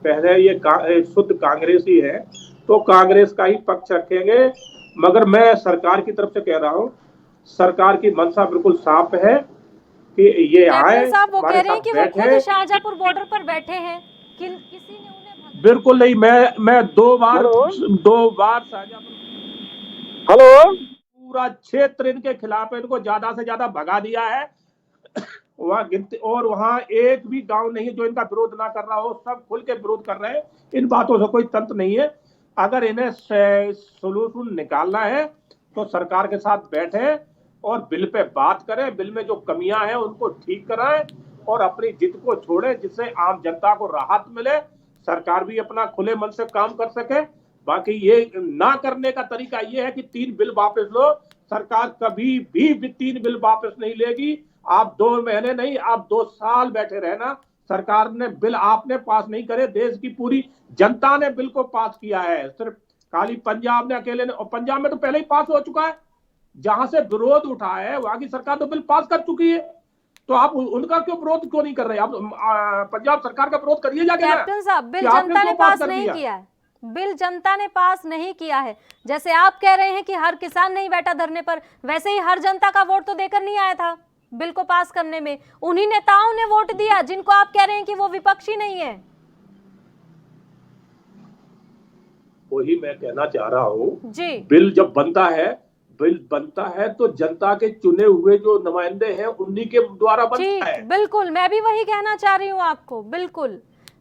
पहले ये शुद्ध कांग्रेसी है, तो कांग्रेस का ही पक्ष रखेंगे। मगर मैं सरकार की तरफ से कह रहा हूँ, सरकार की मंशा बिल्कुल साफ है कि ये कैप्टन आए साहब वो हमारे कह रहे हैं साथ कि वो खुद बैठे। शाहजहांपुर बॉर्डर पर बैठे हैं, किसी ने उन्हें बिल्कुल नहीं, मैं दो बार शाहजहांपुर हेलो, पूरा क्षेत्र इनके खिलाफ है, इनको ज्यादा से ज्यादा भगा दिया है। वहाँ गिनती और वहाँ एक भी गांव नहीं है जो इनका विरोध ना कर रहा हो, सब खुल के विरोध कर रहे हैं। इन बातों से कोई तंत्र नहीं है। अगर इन्हें सोल्यूशन निकालना है तो सरकार के साथ बैठे और बिल पे बात करें, बिल में जो कमियां हैं उनको ठीक कराएं और अपनी जिद को छोड़ें, जिससे आम जनता को राहत मिले, सरकार भी अपना खुले मन से काम कर सके। बाकी ये ना करने का तरीका ये है कि 3 बिल वापस लो। सरकार कभी भी 3 बिल वापस नहीं लेगी। आप 2 महीने नहीं, आप 2 साल बैठे रहना। सरकार ने बिल आपने पास नहीं करे, देश की पूरी जनता ने बिल को पास किया है। सिर्फ खाली पंजाब ने अकेले ने, और पंजाब में तो पहले ही पास हो चुका है। जहां से विरोध उठा है वहां की सरकार तो बिल पास कर चुकी है। तो आप उनका क्यों विरोध क्यों नहीं कर रहे? आप पंजाब सरकार का विरोध करिए जाके ना। कैप्टन साहब, बिल कि आपने जनता ने क्यों पास पास कर नहीं दिया? किया है, बिल जनता ने पास नहीं किया है। जैसे आप कह रहे हैं कि हर किसान नहीं बैठा धरने पर, वैसे ही हर जनता का वोट तो देकर नहीं आया था बिल को पास करने में। उन्हीं नेताओं ने वोट दिया जिनको आप कह रहे हैं कि वो विपक्षी नहीं है। वही मैं कहना चाह रहा हूँ जी, बिल बनता है तो जनता के चुने हुए जो नुमाइंदे हैं उन्हीं के द्वारा बनता है। बिल्कुल, मैं भी वही कहना चाह रही हूँ आपको। बिल्कुल,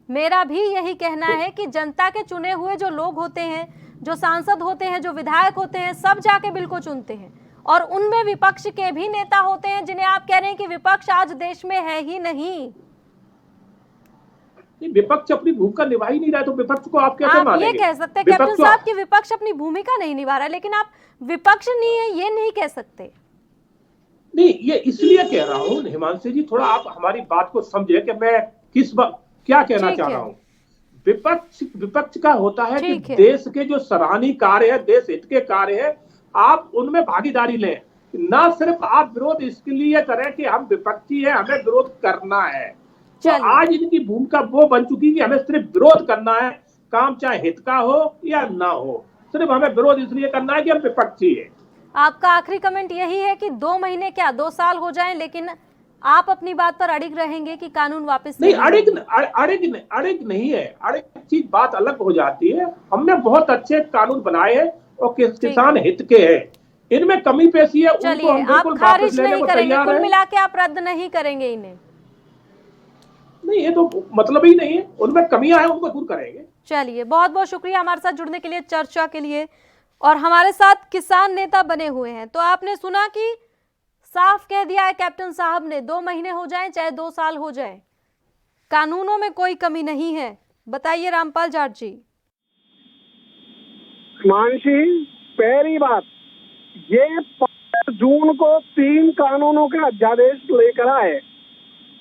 मेरा भी यही कहना है कि जनता के चुने हुए जो लोग होते हैं, जो सांसद होते हैं, जो विधायक होते हैं, सब जाके बिल को चुनते हैं। और उनमें विपक्ष के भी नेता होते हैं जिन्हें आप कह रहे हैं कि विपक्ष आज देश में है ही नहीं। विपक्ष अपनी भूमिका निभा ही नहीं रहा है, तो विपक्ष को आप कैसे आप मानेंगे? ये कह सकते हैं कैप्टन साहब कि विपक्ष अपनी भूमिका नहीं निभा रहा है, लेकिन आप विपक्ष नहीं है ये नहीं कह सकते। नहीं, ये इसलिए कह रहा हूँ हिमांशु जी, थोड़ा आप हमारी बात को समझे कि मैं क्या कहना चाह रहा हूँ। विपक्ष का होता है कि देश के जो सराहनीय कार्य है, देश हित के कार्य है, आप उनमें भागीदारी लें। ना सिर्फ आप विरोध इसके लिए करें कि हम विपक्षी हैं, हमें विरोध करना है। तो आज इनकी भूमिका वो बन चुकी है कि हमें सिर्फ विरोध करना है, काम चाहे हित का हो या ना हो, सिर्फ हमें विरोध इसलिए करना है कि हम विपक्षी है। आपका आखिरी कमेंट यही है कि 2 महीने क्या 2 साल हो जाएं, लेकिन आप अपनी बात पर अड़िग रहेंगे कि कानून वापस नहीं? अड़िग नहीं है। अड़िग चीज बात अलग हो जाती है। हमने बहुत अच्छे कानून बनाए हैं और किसान हित के हैं। इनमें कमी पेशी है, उनको हम बिल्कुल खारिज नहीं करेंगे, कुल मिला के आप रद्द नहीं करेंगे इन्हें? नहीं, ये तो मतलब ही नहीं है। उनमें कमियां हैं, उनको दूर करेंगे। चलिए, बहुत बहुत शुक्रिया हमारे साथ जुड़ने के लिए, चर्चा के लिए। और हमारे साथ किसान नेता बने हुए हैं। तो आपने सुना कि साफ कह दिया है कैप्टन साहब ने, 2 महीने हो जाएं चाहे 2 साल हो जाए, कानूनों में कोई कमी नहीं है। बताइए रामपाल जाट जी। मानसी, पहली बात, ये 5 जून को 3 कानूनों के अध्यादेश लेकर आए।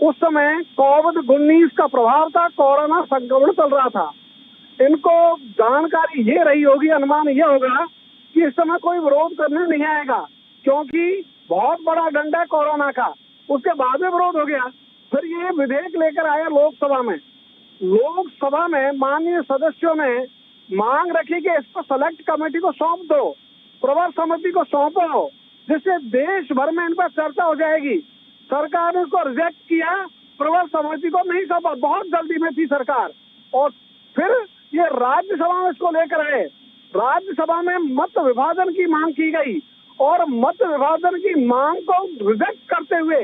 उस समय कोविड-19 का प्रभाव था, कोरोना संक्रमण चल रहा था। इनको जानकारी ये रही होगी, अनुमान ये होगा कि इस समय कोई विरोध करने नहीं आएगा, क्योंकि बहुत बड़ा डंडा है कोरोना का। उसके बाद में विरोध हो गया। फिर ये विधेयक लेकर आया लोकसभा में। लोकसभा में माननीय सदस्यों ने मांग रखी कि इसको सेलेक्ट कमेटी को सौंप दो, प्रवर समिति को सौंपो, जिससे देश भर में इन पर चर्चा हो जाएगी। सरकार ने इसको रिजेक्ट किया, प्रवर समिति को नहीं सौंपा, बहुत जल्दी में थी सरकार। और फिर ये राज्यसभा में इसको लेकर आए। राज्यसभा में मत विभाजन की मांग की गई और मत विभाजन की मांग को रिजेक्ट करते हुए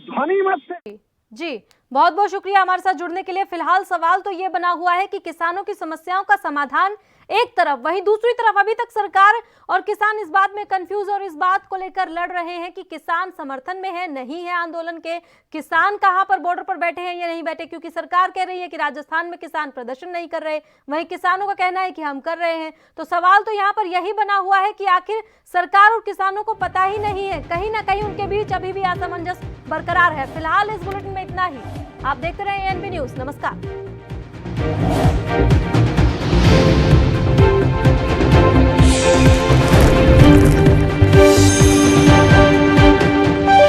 ध्वनि मत से। जी, बहुत बहुत शुक्रिया हमारे साथ जुड़ने के लिए। फिलहाल सवाल तो ये बना हुआ है कि किसानों की समस्याओं का समाधान एक तरफ, वहीं दूसरी तरफ अभी तक सरकार और किसान इस बात में कंफ्यूज और इस बात को लेकर लड़ रहे हैं कि किसान समर्थन में है नहीं है आंदोलन के, किसान कहां पर बॉर्डर पर बैठे हैं या नहीं बैठे, क्योंकि सरकार कह रही है कि राजस्थान में किसान प्रदर्शन नहीं कर रहे, वहीं किसानों का कहना है कि हम कर रहे हैं। तो सवाल तो यहाँ पर यही बना हुआ है कि आखिर सरकार और किसानों को पता ही नहीं है, कहीं ना कहीं उनके बीच अभी भी असमंजस बरकरार है। फिलहाल इस बुलेटिन में इतना ही। आप देखते रहे एएनबी न्यूज। नमस्कार।